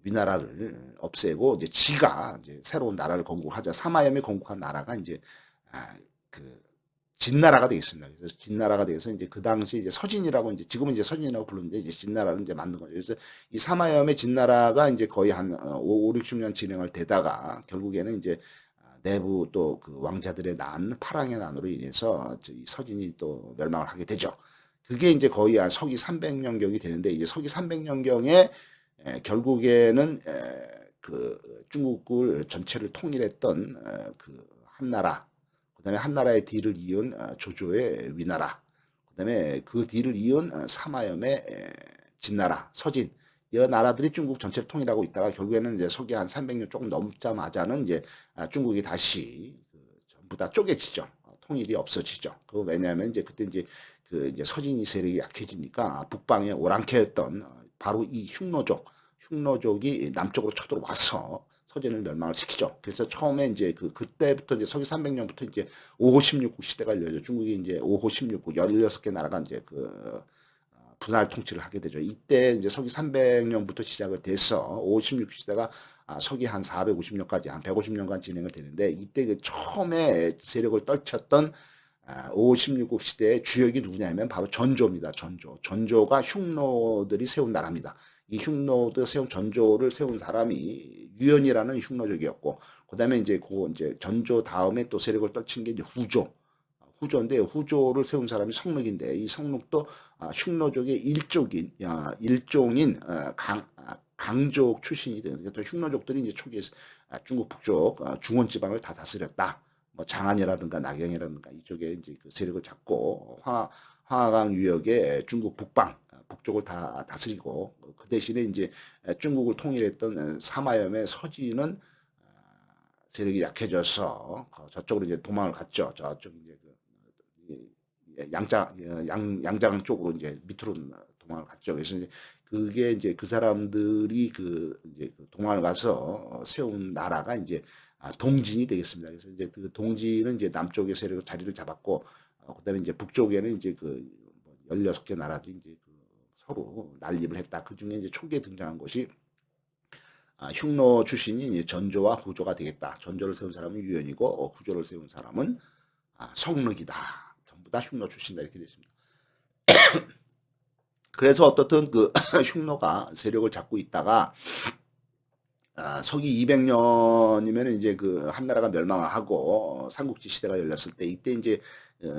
위나라를 없애고 이제 지가 이제 새로운 나라를 건국하자. 사마염이 건국한 나라가 이제 진나라가 되겠습니다. 그래서 진나라가 돼서 이제 그 당시 이제 서진이라고, 이제 지금은 이제 서진이라고 부르는데, 이제 진나라를 이제 만든 거죠. 그래서 이 사마염의 진나라가 이제 거의 한 5, 60년 진행을 되다가 결국에는 이제 내부 또 왕자들의 파랑의 난으로 인해서 이 서진이 또 멸망을 하게 되죠. 그게 이제 거의 한 서기 300년경이 되는데, 이제 서기 300년경에 결국에는 중국을 전체를 통일했던 한나라, 그다음에 한나라의 뒤를 이은 조조의 위나라, 그다음에 그 뒤를 이은 사마염의 진나라, 서진, 이 나라들이 중국 전체를 통일하고 있다가 결국에는 이제 서기 한 300년 조금 넘자마자는 이제 중국이 다시 전부 다 쪼개지죠. 통일이 없어지죠. 왜냐하면 이제 그때 이제 이제 서진이 세력이 약해지니까 북방에 오랑캐였던 바로 이 흉노족이 남쪽으로 쳐들어와서 서진을 멸망을 시키죠. 그래서 처음에 이제 그때부터 이제 서기 300년부터 이제 5호 16국 시대가 열려요. 중국이 이제 5호 16국 16개 나라가 이제 분할 통치를 하게 되죠. 이때 이제 서기 300년부터 시작을 돼서 5호 16국 시대가 서기 한 450년까지 한 150년간 진행을 되는데, 이때 처음에 세력을 떨쳤던 5호 16국 시대의 주역이 누구냐면 바로 전조입니다. 전조가 흉노들이 세운 나라입니다. 이 흉노들 전조를 세운 사람이 유연이라는 흉노족이었고, 그다음에 이제 전조 다음에 또 세력을 떨친 게 이제 후조인데, 후조를 세운 사람이 성록인데, 이 성록도 흉노족의 일종인 강족 출신이 되는, 그러니까 흉노족들이 이제 초기에 중국 북쪽 중원 지방을 다 다스렸다. 뭐 장안이라든가 낙양이라든가 이쪽에 이제 세력을 잡고 황하강 유역의 중국 북쪽을 다 다스리고, 그 대신에 이제 중국을 통일했던 사마염의 서진은 세력이 약해져서 저쪽으로 이제 도망을 갔죠. 저쪽 이제 양장 쪽으로 이제 밑으로 도망을 갔죠. 그래서 이제 그게 이제 그 사람들이 이제 도망을 가서 세운 나라가 이제 동진이 되겠습니다. 그래서 이제 동진은 이제 남쪽의 세력을 자리를 잡았고, 그다음에 이제 북쪽에는 이제 16개 나라들이 이제 서로 난립을 했다. 그 중에 이제 초기에 등장한 것이 흉노 출신이 이제 전조와 후조가 되겠다. 전조를 세운 사람은 유연이고, 후조를 세운 사람은 성록이다. 전부 다 흉노 출신이다. 이렇게 되어 있습니다. 그래서 어떻든 그 흉노가 세력을 잡고 있다가 서기 200년이면 이제 그 한나라가 멸망하고 삼국지 시대가 열렸을 때 이때 이제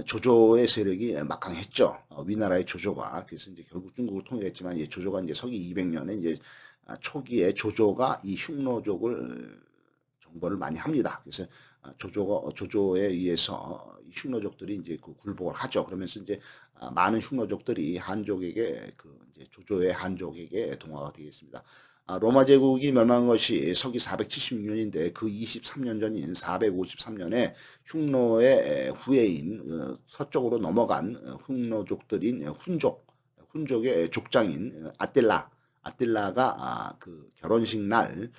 조조의 세력이 막강했죠. 위나라의 조조가. 그래서 이제 결국 중국을 통일했지만 이제 조조가 이제 서기 200년에 이제 초기에 조조가 이 흉노족을 정벌을 많이 합니다. 그래서 조조에 의해서 이 흉노족들이 이제 그 굴복을 하죠. 그러면서 이제 많은 흉노족들이 한족에게 그 이제 조조의 한족에게 동화가 되겠습니다. 로마 제국이 멸망한 것이 서기 476년인데 그 23년 전인 453년에 흉노의 후예인 서쪽으로 넘어간 흉노족들인 훈족의 족장인 아틸라가 그 결혼식 날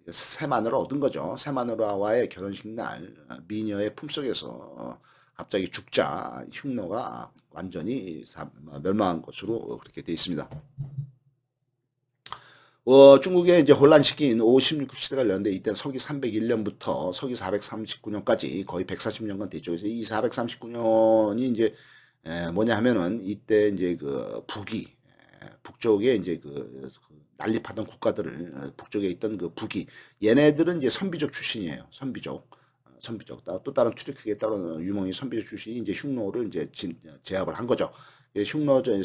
새마누라 얻은 거죠. 새마누라와의 결혼식 날 미녀의 품속에서 갑자기 죽자 흉노가 완전히 멸망한 것으로 그렇게 되어 있습니다. 중국의 이제 혼란 시기인 56 시대가 열렸는데 이때 서기 301년부터 서기 439년까지 거의 140년간 됐죠. 그래서 이 439년이 이제 뭐냐 하면은 이때 이제 그 북쪽에 이제 그 난립하던 국가들을 북쪽에 있던 그 북이 얘네들은 이제 선비족 출신이에요. 선비족. 또 다른 튀르키에 따른 유명인 선비족 출신이 이제 흉노를 이제 제압을 한 거죠.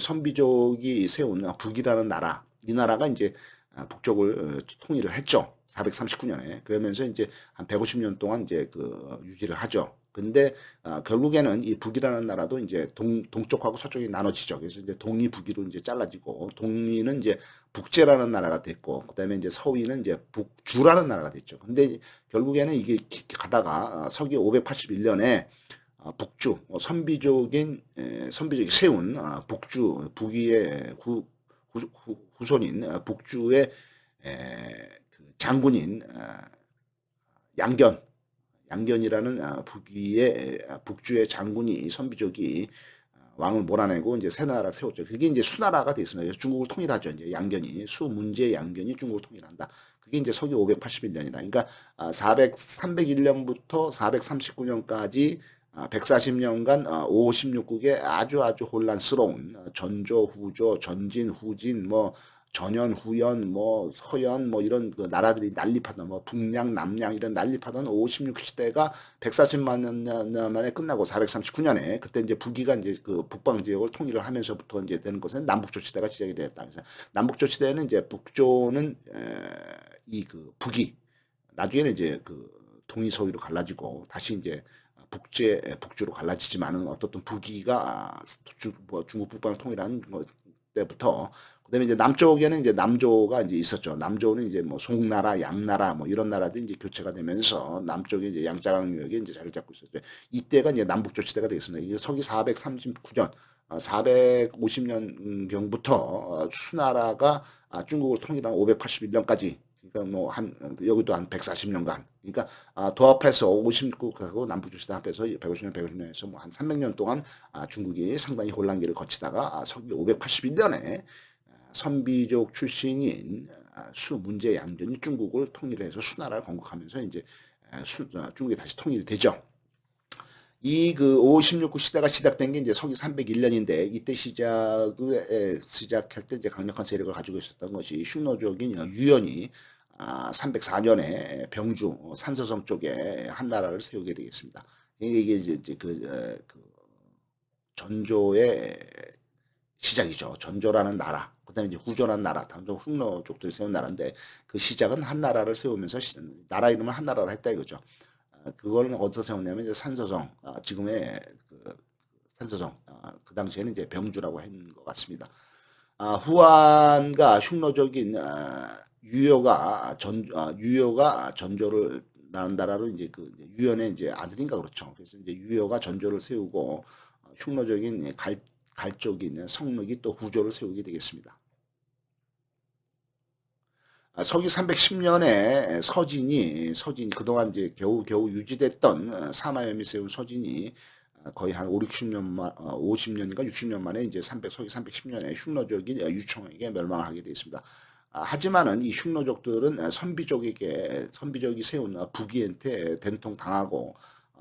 선비족이 세운 북이라는 나라, 이 나라가 이제 북쪽을 통일을 했죠. 439년에. 그러면서 이제 한 150년 동안 이제 그 유지를 하죠. 근데 결국에는 이 북이라는 나라도 이제 동쪽하고 서쪽이 나눠지죠. 그래서 이제 동이 북이로 이제 잘라지고 동위는 이제 북제라는 나라가 됐고 그다음에 이제 서위는 이제 북주라는 나라가 됐죠. 근데 결국에는 이게 가다가 서기 581년에 북주 선비족이 세운 북위의 후손인 북주의 그 장군인 양견이라는 북주의 장군이 선비족이 왕을 몰아내고 이제 새 나라를 세웠죠. 그게 이제 수나라가 됐습니다. 중국을 통일하죠. 이제 수문제 양견이 중국을 통일한다. 그게 이제 서기 581년이다. 그러니까 301년부터 439년까지 140년간 56국의 아주 혼란스러운 전조, 후조, 전진, 후진, 뭐 전현, 후현, 뭐 서현, 뭐 이런 그 나라들이 난립하던 뭐 북량, 남량 이런 난립하던 56 시대가 140만 년 만에 끝나고 439년에 그때 이제 북이가 이제 그 북방 지역을 통일을 하면서부터 이제 되는 것은 남북조 시대가 시작이 되었다. 그래서 남북조 시대는 이제 북조는 이 그 북이 나중에는 이제 그 동이서위로 갈라지고 다시 이제 북주로 갈라지지만은 어떻든 북이가 중국 북방을 통일한 때부터 그다음에 이제 남쪽에는 이제 남조가 이제 있었죠. 남조는 이제 뭐 송나라, 양나라 뭐 이런 나라들이 이제 교체가 되면서 남쪽에 이제 양자강유역에 이제 자리를 잡고 있었죠. 이때가 이제 남북조 시대가 되겠습니다. 이게 서기 439년 450년 경부터 수나라가 중국을 통일한 581년까지 그러니까 뭐 여기도 한 140년간 그러니까 도합해서 56국하고 남북조 시대 합해서 150년 150년에서 뭐 한 300년 동안 중국이 상당히 혼란기를 거치다가 서기 581년에 선비족 출신인 수문제 양전이 중국을 통일해서 수나라를 건국하면서 이제 중국이 다시 통일이 되죠. 이 그 56국 시대가 시작된 게 이제 서기 301년인데 이때 시작할 때 이제 강력한 세력을 가지고 있었던 것이 흉노족인 유연이 304년에 병주 산서성 쪽에 한 나라를 세우게 되겠습니다. 이게 이제 그 전조의 시작이죠. 전조라는 나라, 그다음에 이제 후조라는 나라, 다음 흉노족들이 세운 나라인데 그 시작은 한 나라를 세우면서 나라 이름을 한 나라를 했다 이거죠. 그걸 어디서 세웠냐면 이제 산서성, 지금의 그 산서성, 그 당시에는 이제 병주라고 한 것 같습니다. 후한과 흉노적인 유효가 전조를 나라로 이제 그 유연의 이제 아들인가 그렇죠. 그래서 이제 유효가 전조를 세우고 흉노적인 갈족인 성륵이 또 후조를 세우게 되겠습니다. 서기 310년에 서진이 그동안 이제 겨우 유지됐던 사마염이 세운 서진이 거의 한 50년인가 60년 만에 이제 서기 310년에 흉노족인 유총에게 멸망하게 되어 있습니다. 하지만은 이 흉노족들은 선비족이 세운 북이한테 된통 당하고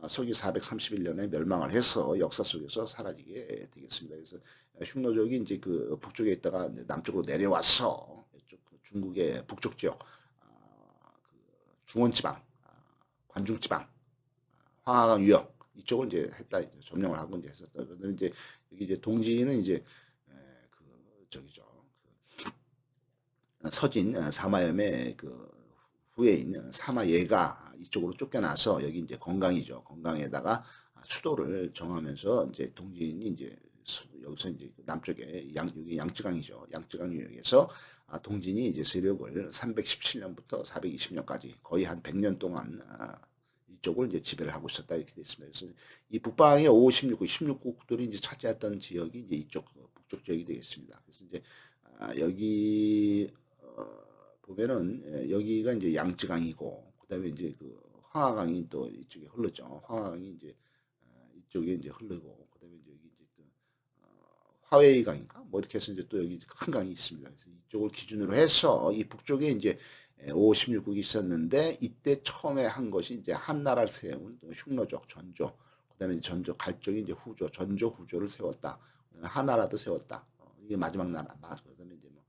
서기 431년에 멸망을 해서 역사 속에서 사라지게 되겠습니다. 그래서 흉노족이 이제 그 북쪽에 있다가 남쪽으로 내려와서 이쪽 그 중국의 북쪽 지역, 그 중원지방, 관중지방, 황하강 유역 이쪽을 이제 했다, 이제 점령을 하고 이제 했었다. 그다음에 이제 여기 이제 동지는 이제 그 저기죠, 그 서진 사마염의 그 후에 있는 사마예가 이쪽으로 쫓겨나서 여기 이제 건강이죠. 건강에다가 수도를 정하면서 이제 동진이 이제 여기서 이제 남쪽에 여기 양쯔강이죠. 양쯔강 유역에서 동진이 이제 세력을 317년부터 420년까지 거의 한 100년 동안 이쪽을 이제 지배를 하고 있었다 이렇게 됐습니다. 그래서 이 북방의 5, 16국, 16국들이 이제 차지했던 지역이 이제 이쪽 북쪽 지역이 되겠습니다. 그래서 이제 여기 보면은 여기가 이제 양쯔강이고 그다음에 이제 그 황하강이 또 이쪽에 흐르죠. 황하강이 이제 이쪽에 이제 흐르고 그다음에 이제 여기 이제 또 화웨이강인가 뭐 이렇게 해서 이제 또 여기 큰 강이 있습니다. 그래서 이쪽을 기준으로 해서 이 북쪽에 이제 5, 16국이 있었는데 이때 처음에 한 것이 이제 한나라를 세운 흉노족 전조 그다음에 전조 갈족이 이제 후조 전조 후조를 세웠다. 하나라도 세웠다. 이게 마지막 나라 그다음에 이제 뭐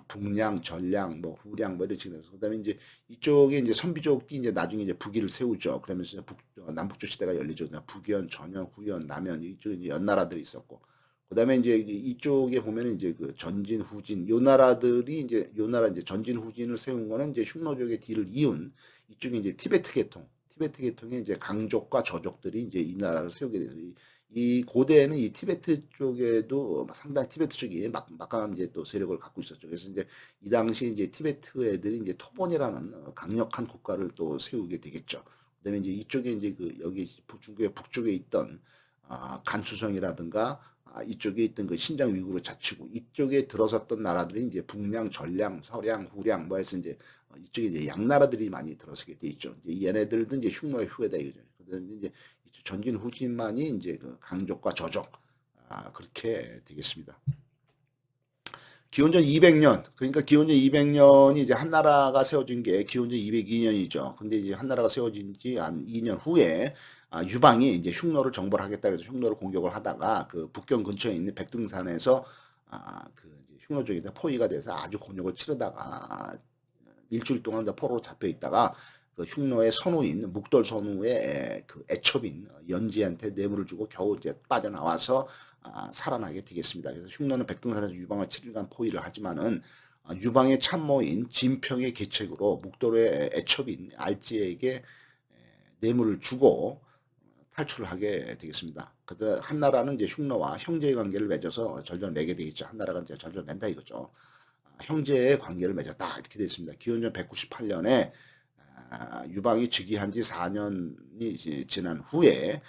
북량, 전량, 뭐 후량 뭐 이렇게 돼서 그다음에 이제 이쪽에 이제 선비족이 이제 나중에 이제 북위를 세우죠. 그러면서 남북조 시대가 열리죠. 북연, 전연, 후연, 남연 이쪽에 이제 연나라들이 있었고 그다음에 이제 이쪽에 보면은 이제 그 전진, 후진 요 나라들이 이제 요 나라 이제 전진, 후진을 세운 거는 이제 흉노족의 뒤를 이은 이쪽에 이제 티베트 계통의 이제 강족과 저족들이 이제 이 나라를 세우게 돼서 이 고대에는 이 티베트 쪽에도 상당히 티베트 쪽이 막강한 이제 또 세력을 갖고 있었죠. 그래서 이제 이 당시 이제 티베트 애들이 이제 토본이라는 강력한 국가를 또 세우게 되겠죠. 그다음에 이제 이쪽에 이제 그 여기 중국의 북쪽에 있던 간수성이라든가 이쪽에 있던 그 신장 위구르 자치구 이쪽에 들어섰던 나라들이 이제 북량, 전량, 서량, 후량 뭐 해서 이제 이쪽에 이제 양나라들이 많이 들어서게 돼 있죠. 이제 얘네들도 이제 흉노의 후예다 이거죠. 그다음에 이제 전진 후진만이 이제 그 강족과 저족 그렇게 되겠습니다. 기원전 200년 그러니까 기원전 200년이 이제 한나라가 세워진 게 기원전 202년이죠. 근데 이제 한나라가 세워진 지 한 2년 후에 유방이 이제 흉노를 정벌 하겠다 그래서 흉노를 공격을 하다가 그 북경 근처에 있는 백등산에서 그 흉노족에다 포위가 돼서 아주 곤욕을 치르다가 일주일 동안 포로로 잡혀 있다가 그 흉노의 선우인 묵돌 선우의 그 애첩인 연지한테 뇌물을 주고 겨우 이제 빠져나와서 살아나게 되겠습니다. 그래서 흉노는 백등산에서 유방을 7일간 포위를 하지만은 유방의 참모인 진평의 계책으로 묵돌의 애첩인 알지에게 뇌물을 주고 탈출을 하게 되겠습니다. 그래서 한나라는 이제 흉노와 형제의 관계를 맺어서 절절 매게 되겠죠. 한나라가 이제 절절 맨다 이거죠. 형제의 관계를 맺었다 이렇게 되어 있습니다. 기원전 198년에 유방이 즉위한 지 4년이 지난 후에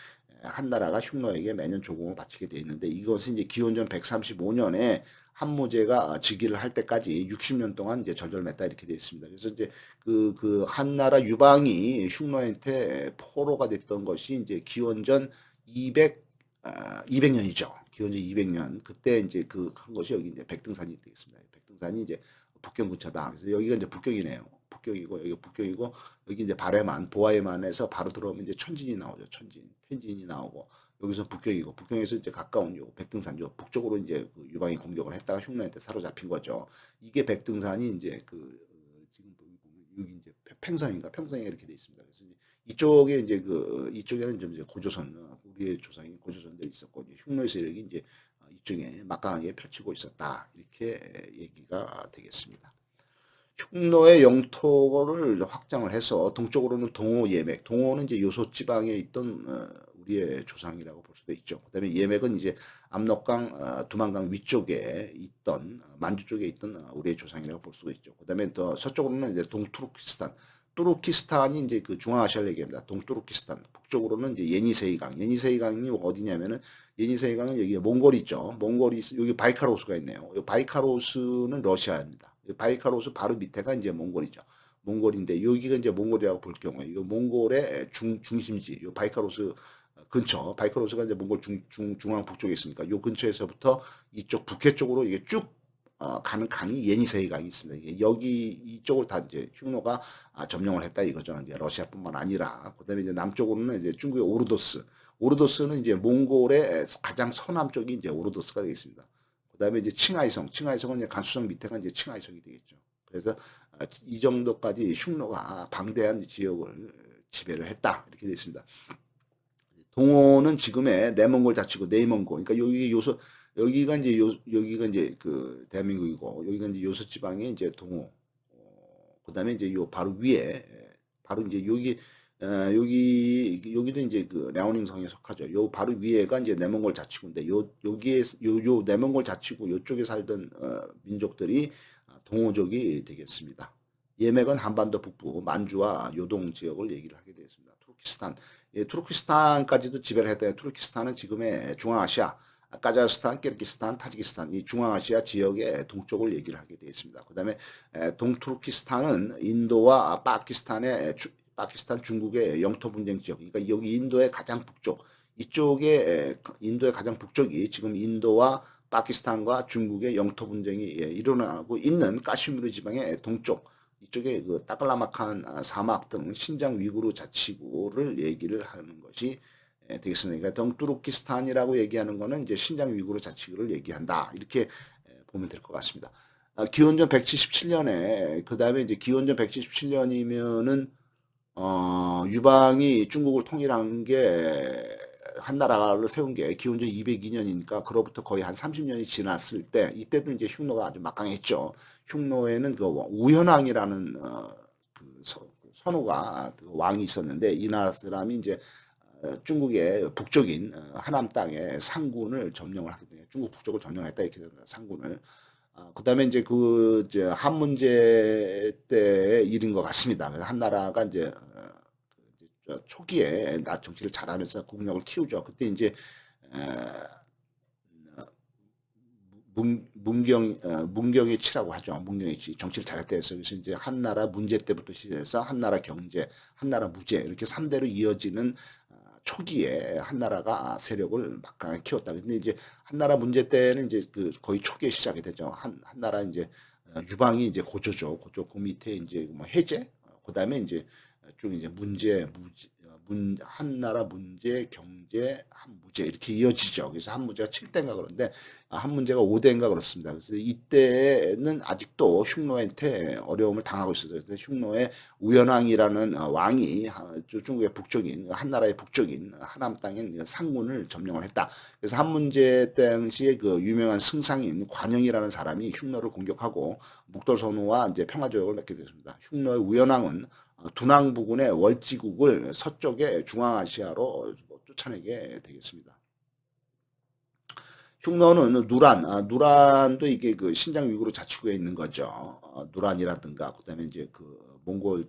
한나라가 흉노에게 매년 조공을 바치게 되어 있는데 이것은 이제 기원전 135년에 한무제가 즉위를 할 때까지 60년 동안 이제 절절맸다 이렇게 되어 있습니다. 그래서 이제 그 한나라 유방이 흉노한테 포로가 됐던 것이 이제 기원전 200년이죠. 기원전 200년 그때 이제 그 한 것이 여기 이제 백등산이 되겠습니다. 백등산이 이제 북경 근처다. 그래서 여기가 이제 북경이네요. 북경이고 여기 북경이고 여기 이제 바레만 보아에만에서 바로 들어오면 이제 천진이 나오죠. 천진, 텐진이 나오고 여기서 북경이고 북경에서 이제 가까운 요 백등산 요 북쪽으로 이제 그 유방이 공격을 했다가 흉노한테 사로잡힌 거죠. 이게 백등산이 이제 그 지금 보면 여기 이제 팽성인가 평성이 이렇게 돼 있습니다. 그래서 이쪽에 이제 그 이쪽에는 좀 이제 고조선 우리의 조상이 고조선들이 있었고 이제 흉노의 세력이 이제 이쪽에 막강하게 펼치고 있었다 이렇게 얘기가 되겠습니다. 흉노의 영토를 확장을 해서 동쪽으로는 동호, 예맥. 동호는 이제 요소 지방에 있던 우리의 조상이라고 볼 수도 있죠. 그다음에 예맥은 이제 압록강, 두만강 위쪽에 있던 만주 쪽에 있던 우리의 조상이라고 볼 수도 있죠. 그다음에 더 서쪽으로는 이제 동투르키스탄. 투르키스탄이 이제 그 중앙아시아를 얘기합니다. 동투르키스탄. 북쪽으로는 이제 예니세이강. 예니세이강이 어디냐면은 예니세이강은 여기 몽골이 있죠. 몽골이 여기 바이카로스가 있네요. 바이카로스는 러시아입니다. 바이카로스 바로 밑에가 이제 몽골이죠. 몽골인데 여기가 이제 몽골이라고 볼 경우에 이 몽골의 중심지 요 바이카로스 근처 바이카로스가 이제 몽골 중앙 북쪽에 있으니까 요 근처에서부터 이쪽 북해 쪽으로 이게 쭉 가는 강이 예니세이 강이 있습니다. 여기 이쪽을 다 이제 흉노가 점령을 했다 이거죠. 이제 러시아뿐만 아니라 그다음에 이제 남쪽으로는 이제 중국의 오르도스는 이제 몽골의 가장 서남쪽이 이제 오르도스가 되겠습니다. 그다음에 이제 칭하이성은 이제 간수성 밑에가 이제 칭하이성이 되겠죠. 그래서 이 정도까지 흉노가 방대한 지역을 지배를 했다 이렇게 되어 있습니다. 동호는 지금의 내몽골 자치구 네이몽골. 그러니까 여기가 이제 그 대한민국이고 여기가 이제 요소 지방의 이제 동호. 그다음에 이제 요 바로 위에 바로 이제 여기도 이제 그 랴오닝성에 속하죠. 요 바로 위에가 이제 내몽골 자치구인데 요 내몽골 자치구 요쪽에 살던 민족들이 동호족이 되겠습니다. 예맥은 한반도 북부 만주와 요동 지역을 얘기를 하게 되었습니다. 투르키스탄, 투르키스탄까지도 지배를 했대요. 투르키스탄은 지금의 중앙아시아, 카자흐스탄, 키르기스탄, 타지키스탄 이 중앙아시아 지역의 동쪽을 얘기를 하게 되었습니다. 그다음에 동투르키스탄은 인도와 파키스탄 중국의 영토 분쟁 지역. 그러니까 여기 인도의 가장 북쪽 이쪽에 인도의 가장 북쪽이 지금 인도와 파키스탄과 중국의 영토 분쟁이 일어나고 있는 카슈미르 지방의 동쪽 이쪽에 그 따클라마칸 사막 등 신장 위구르 자치구를 얘기를 하는 것이 되겠습니다. 그러니까 동투르키스탄이라고 얘기하는 거는 이제 신장 위구르 자치구를 얘기한다. 이렇게 보면 될 것 같습니다. 기원전 177년에 그 다음에 이제 기원전 177년이면은 유방이 중국을 통일한 게 한 나라를 세운 게 기원전 202년이니까 그로부터 거의 한 30년이 지났을 때 이때도 이제 흉노가 아주 막강했죠. 흉노에는 그 우현왕이라는 그 선호가 그 왕이 있었는데 이 나라 사람이 이제 중국의 북쪽인 하남 땅에 상군을 점령을 하게 돼요. 중국 북쪽을 점령했다 이렇게 됩니다. 상군을. 그다음에 이제 한 문제 때의 일인 것 같습니다. 그래서 한 나라가 이제 초기에 정치를 잘하면서 국력을 키우죠. 그때 이제 문경의 치라고 하죠. 문경의 치 정치를 잘했다 해서 그래서 이제 한나라 문제 때부터 시작해서 한나라 경제, 한나라 무제 이렇게 3대로 이어지는 초기에 한나라가 세력을 막강하게 키웠다. 근데 이제 한나라 문제 때는 이제 그 거의 초기에 시작이 되죠. 한나라 이제 유방이 이제 고조죠. 고조 그 밑에 이제 뭐 해제, 그다음에 이제 쭉 이제 한나라 문제, 경제, 한무제 이렇게 이어지죠. 그래서 한무제가 7대인가 그런데 한문제가 5대인가 그렇습니다. 그래서 이때는 아직도 흉노한테 어려움을 당하고 있었어요. 그래서 흉노의 우연왕이라는 왕이 중국의 북쪽인 한나라의 북쪽인 하남 땅인 상문을 점령을 했다. 그래서 한문제 당시에 그 유명한 승상인 관영이라는 사람이 흉노를 공격하고 묵돌선우와 이제 평화조약을 맺게 됐습니다. 흉노의 우연왕은 두낭 부근의 월지국을 서쪽의 중앙아시아로 쫓아내게 되겠습니다. 흉노는 누란도 이게 그 신장 위구르 자치구에 있는 거죠. 누란이라든가 그다음에 이제 그 몽골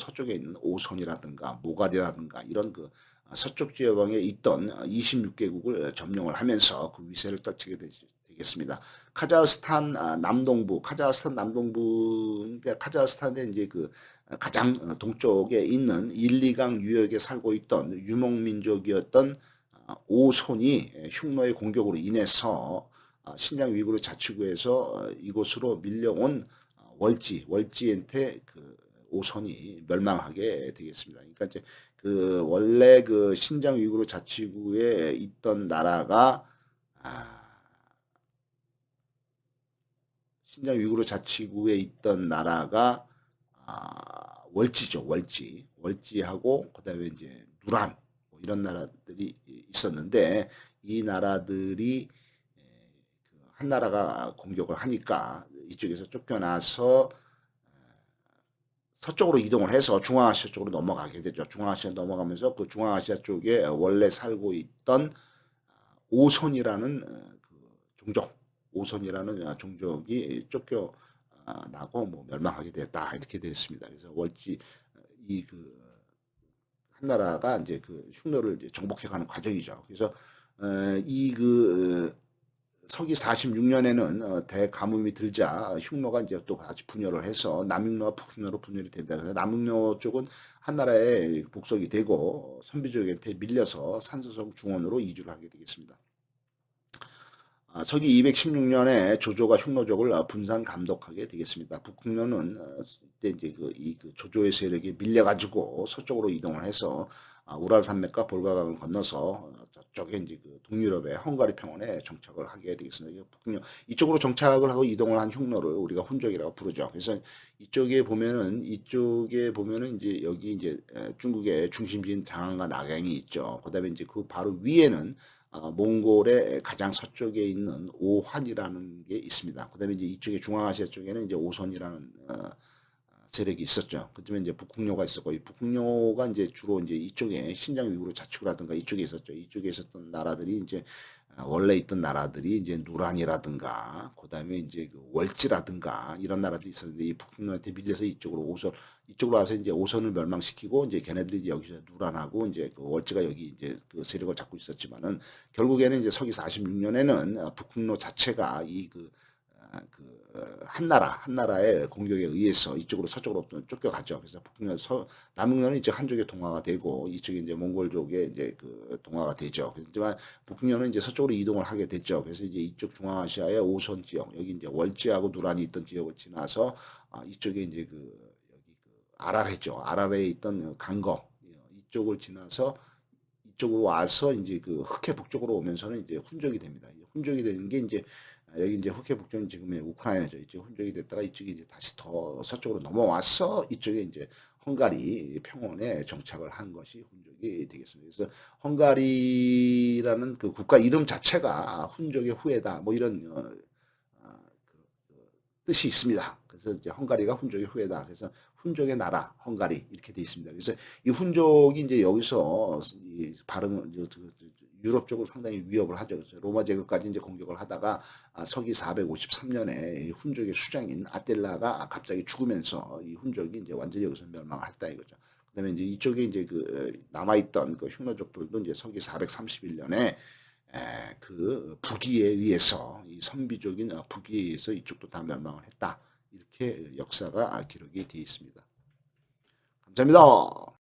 서쪽에 있는 오손이라든가 모갈이라든가 이런 그 서쪽 지방에 있던 26개국을 점령을 하면서 그 위세를 떨치게 되겠습니다. 카자흐스탄 남동부, 그러니까 카자흐스탄의 이제 그 가장 동쪽에 있는 1, 2강 유역에 살고 있던 유목민족이었던 오손이 흉노의 공격으로 인해서 신장 위구르 자치구에서 이곳으로 밀려온 월지한테 그 오손이 멸망하게 되겠습니다. 그러니까 이제 그 원래 그 신장 위구르 자치구에 있던 나라가 신장 위구르 자치구에 있던 나라가 월지죠. 월지하고 그다음에 이제 누란 이런 나라들이 있었는데 이 나라들이 한 나라가 공격을 하니까 이쪽에서 쫓겨나서 서쪽으로 이동을 해서 중앙아시아 쪽으로 넘어가게 되죠. 중앙아시아 넘어가면서 그 중앙아시아 쪽에 원래 살고 있던 오손이라는 오손이라는 종족이 쫓겨나고 뭐 멸망하게 됐다 이렇게 됐습니다. 그래서 한나라가 이제 그 흉노를 이제 정복해가는 과정이죠. 그래서 서기 46년에는 대가뭄이 들자 흉노가 이제 또 같이 분열을 해서 남흉노와 북흉노로 분열이 됩니다. 그래서 남흉노 쪽은 한나라의 복속이 되고 선비족한테 밀려서 산서성 중원으로 이주를 하게 되겠습니다. 서기 216년에 조조가 흉노족을 분산 감독하게 되겠습니다. 북흉노는 이때 이제 그 조조의 세력이 밀려가지고 서쪽으로 이동을 해서 우랄 산맥과 볼가강을 건너서 저쪽에 이제 그 동유럽의 헝가리 평원에 정착을 하게 되겠습니다. 북흉노 이쪽으로 정착을 하고 이동을 한 흉노를 우리가 훈족이라고 부르죠. 그래서 이쪽에 보면은 이제 여기 이제 중국의 중심지인 장안과 낙양이 있죠. 그다음에 이제 그 바로 위에는 몽골의 가장 서쪽에 있는 오환이라는 게 있습니다. 그다음에 이제 이쪽에 중앙아시아 쪽에는 이제 오선이라는 세력이 있었죠. 그다음에 이제 북흥료가 있었고, 이 북흥료가 이제 주로 이제 이쪽에 신장 위구르 자치구라든가 이쪽에 있었죠. 이쪽에 있었던 나라들이 이제 원래 있던 나라들이 이제 누란이라든가, 그다음에 이제 그 월지라든가 이런 나라들이 있었는데 이 북흥료한테 밀려서 이쪽으로 와서 이제 오선을 멸망시키고 이제 걔네들이 이제 여기서 누란하고 이제 그 월지가 여기 이제 그 세력을 잡고 있었지만은 결국에는 이제 서기 46년에는 북흥료 자체가 한 나라의 공격에 의해서 이쪽으로 서쪽으로 쫓겨가죠. 그래서 북풍면 남북면은 이제 한쪽에 동화가 되고 이쪽에 이제 몽골족에 이제 그 동화가 되죠. 그렇지만 북풍면은 이제 서쪽으로 이동을 하게 됐죠. 그래서 이제 이쪽 중앙아시아의 오선 지역, 여기 이제 월지하고 누란이 있던 지역을 지나서 이쪽에 이제 여기 아라레죠. 아라레에 있던 강거 이쪽을 지나서 이쪽으로 와서 이제 그 흑해 북쪽으로 오면서는 이제 훈족이 됩니다. 훈족이 되는 게 이제 여기 이제 흑해 북쪽은 지금의 우크라이나죠. 이제 훈족이 됐다가 이쪽에 이제 다시 더 서쪽으로 넘어와서 이쪽에 이제 헝가리 평원에 정착을 한 것이 훈족이 되겠습니다. 그래서 헝가리라는 그 국가 이름 자체가 훈족의 후예다. 뭐 이런 뜻이 있습니다. 그래서 이제 헝가리가 훈족의 후예다. 그래서 훈족의 나라 헝가리 이렇게 돼 있습니다. 그래서 이 훈족이 이제 여기서 이 발음을 유럽 쪽으로 상당히 위협을 하죠. 그래서 로마 제국까지 이제 공격을 하다가 서기 453년에 훈족의 수장인 아텔라가 갑자기 죽으면서 이 훈족이 이제 완전히 여기서 멸망을 했다 이거죠. 그다음에 이제 이쪽에 이제 그 남아있던 그 흉노족들도 이제 서기 431년에 그 북이에 의해서 이 선비족인 북이에 의해서 이쪽도 다 멸망을 했다. 이렇게 역사가 기록이 되어 있습니다. 감사합니다.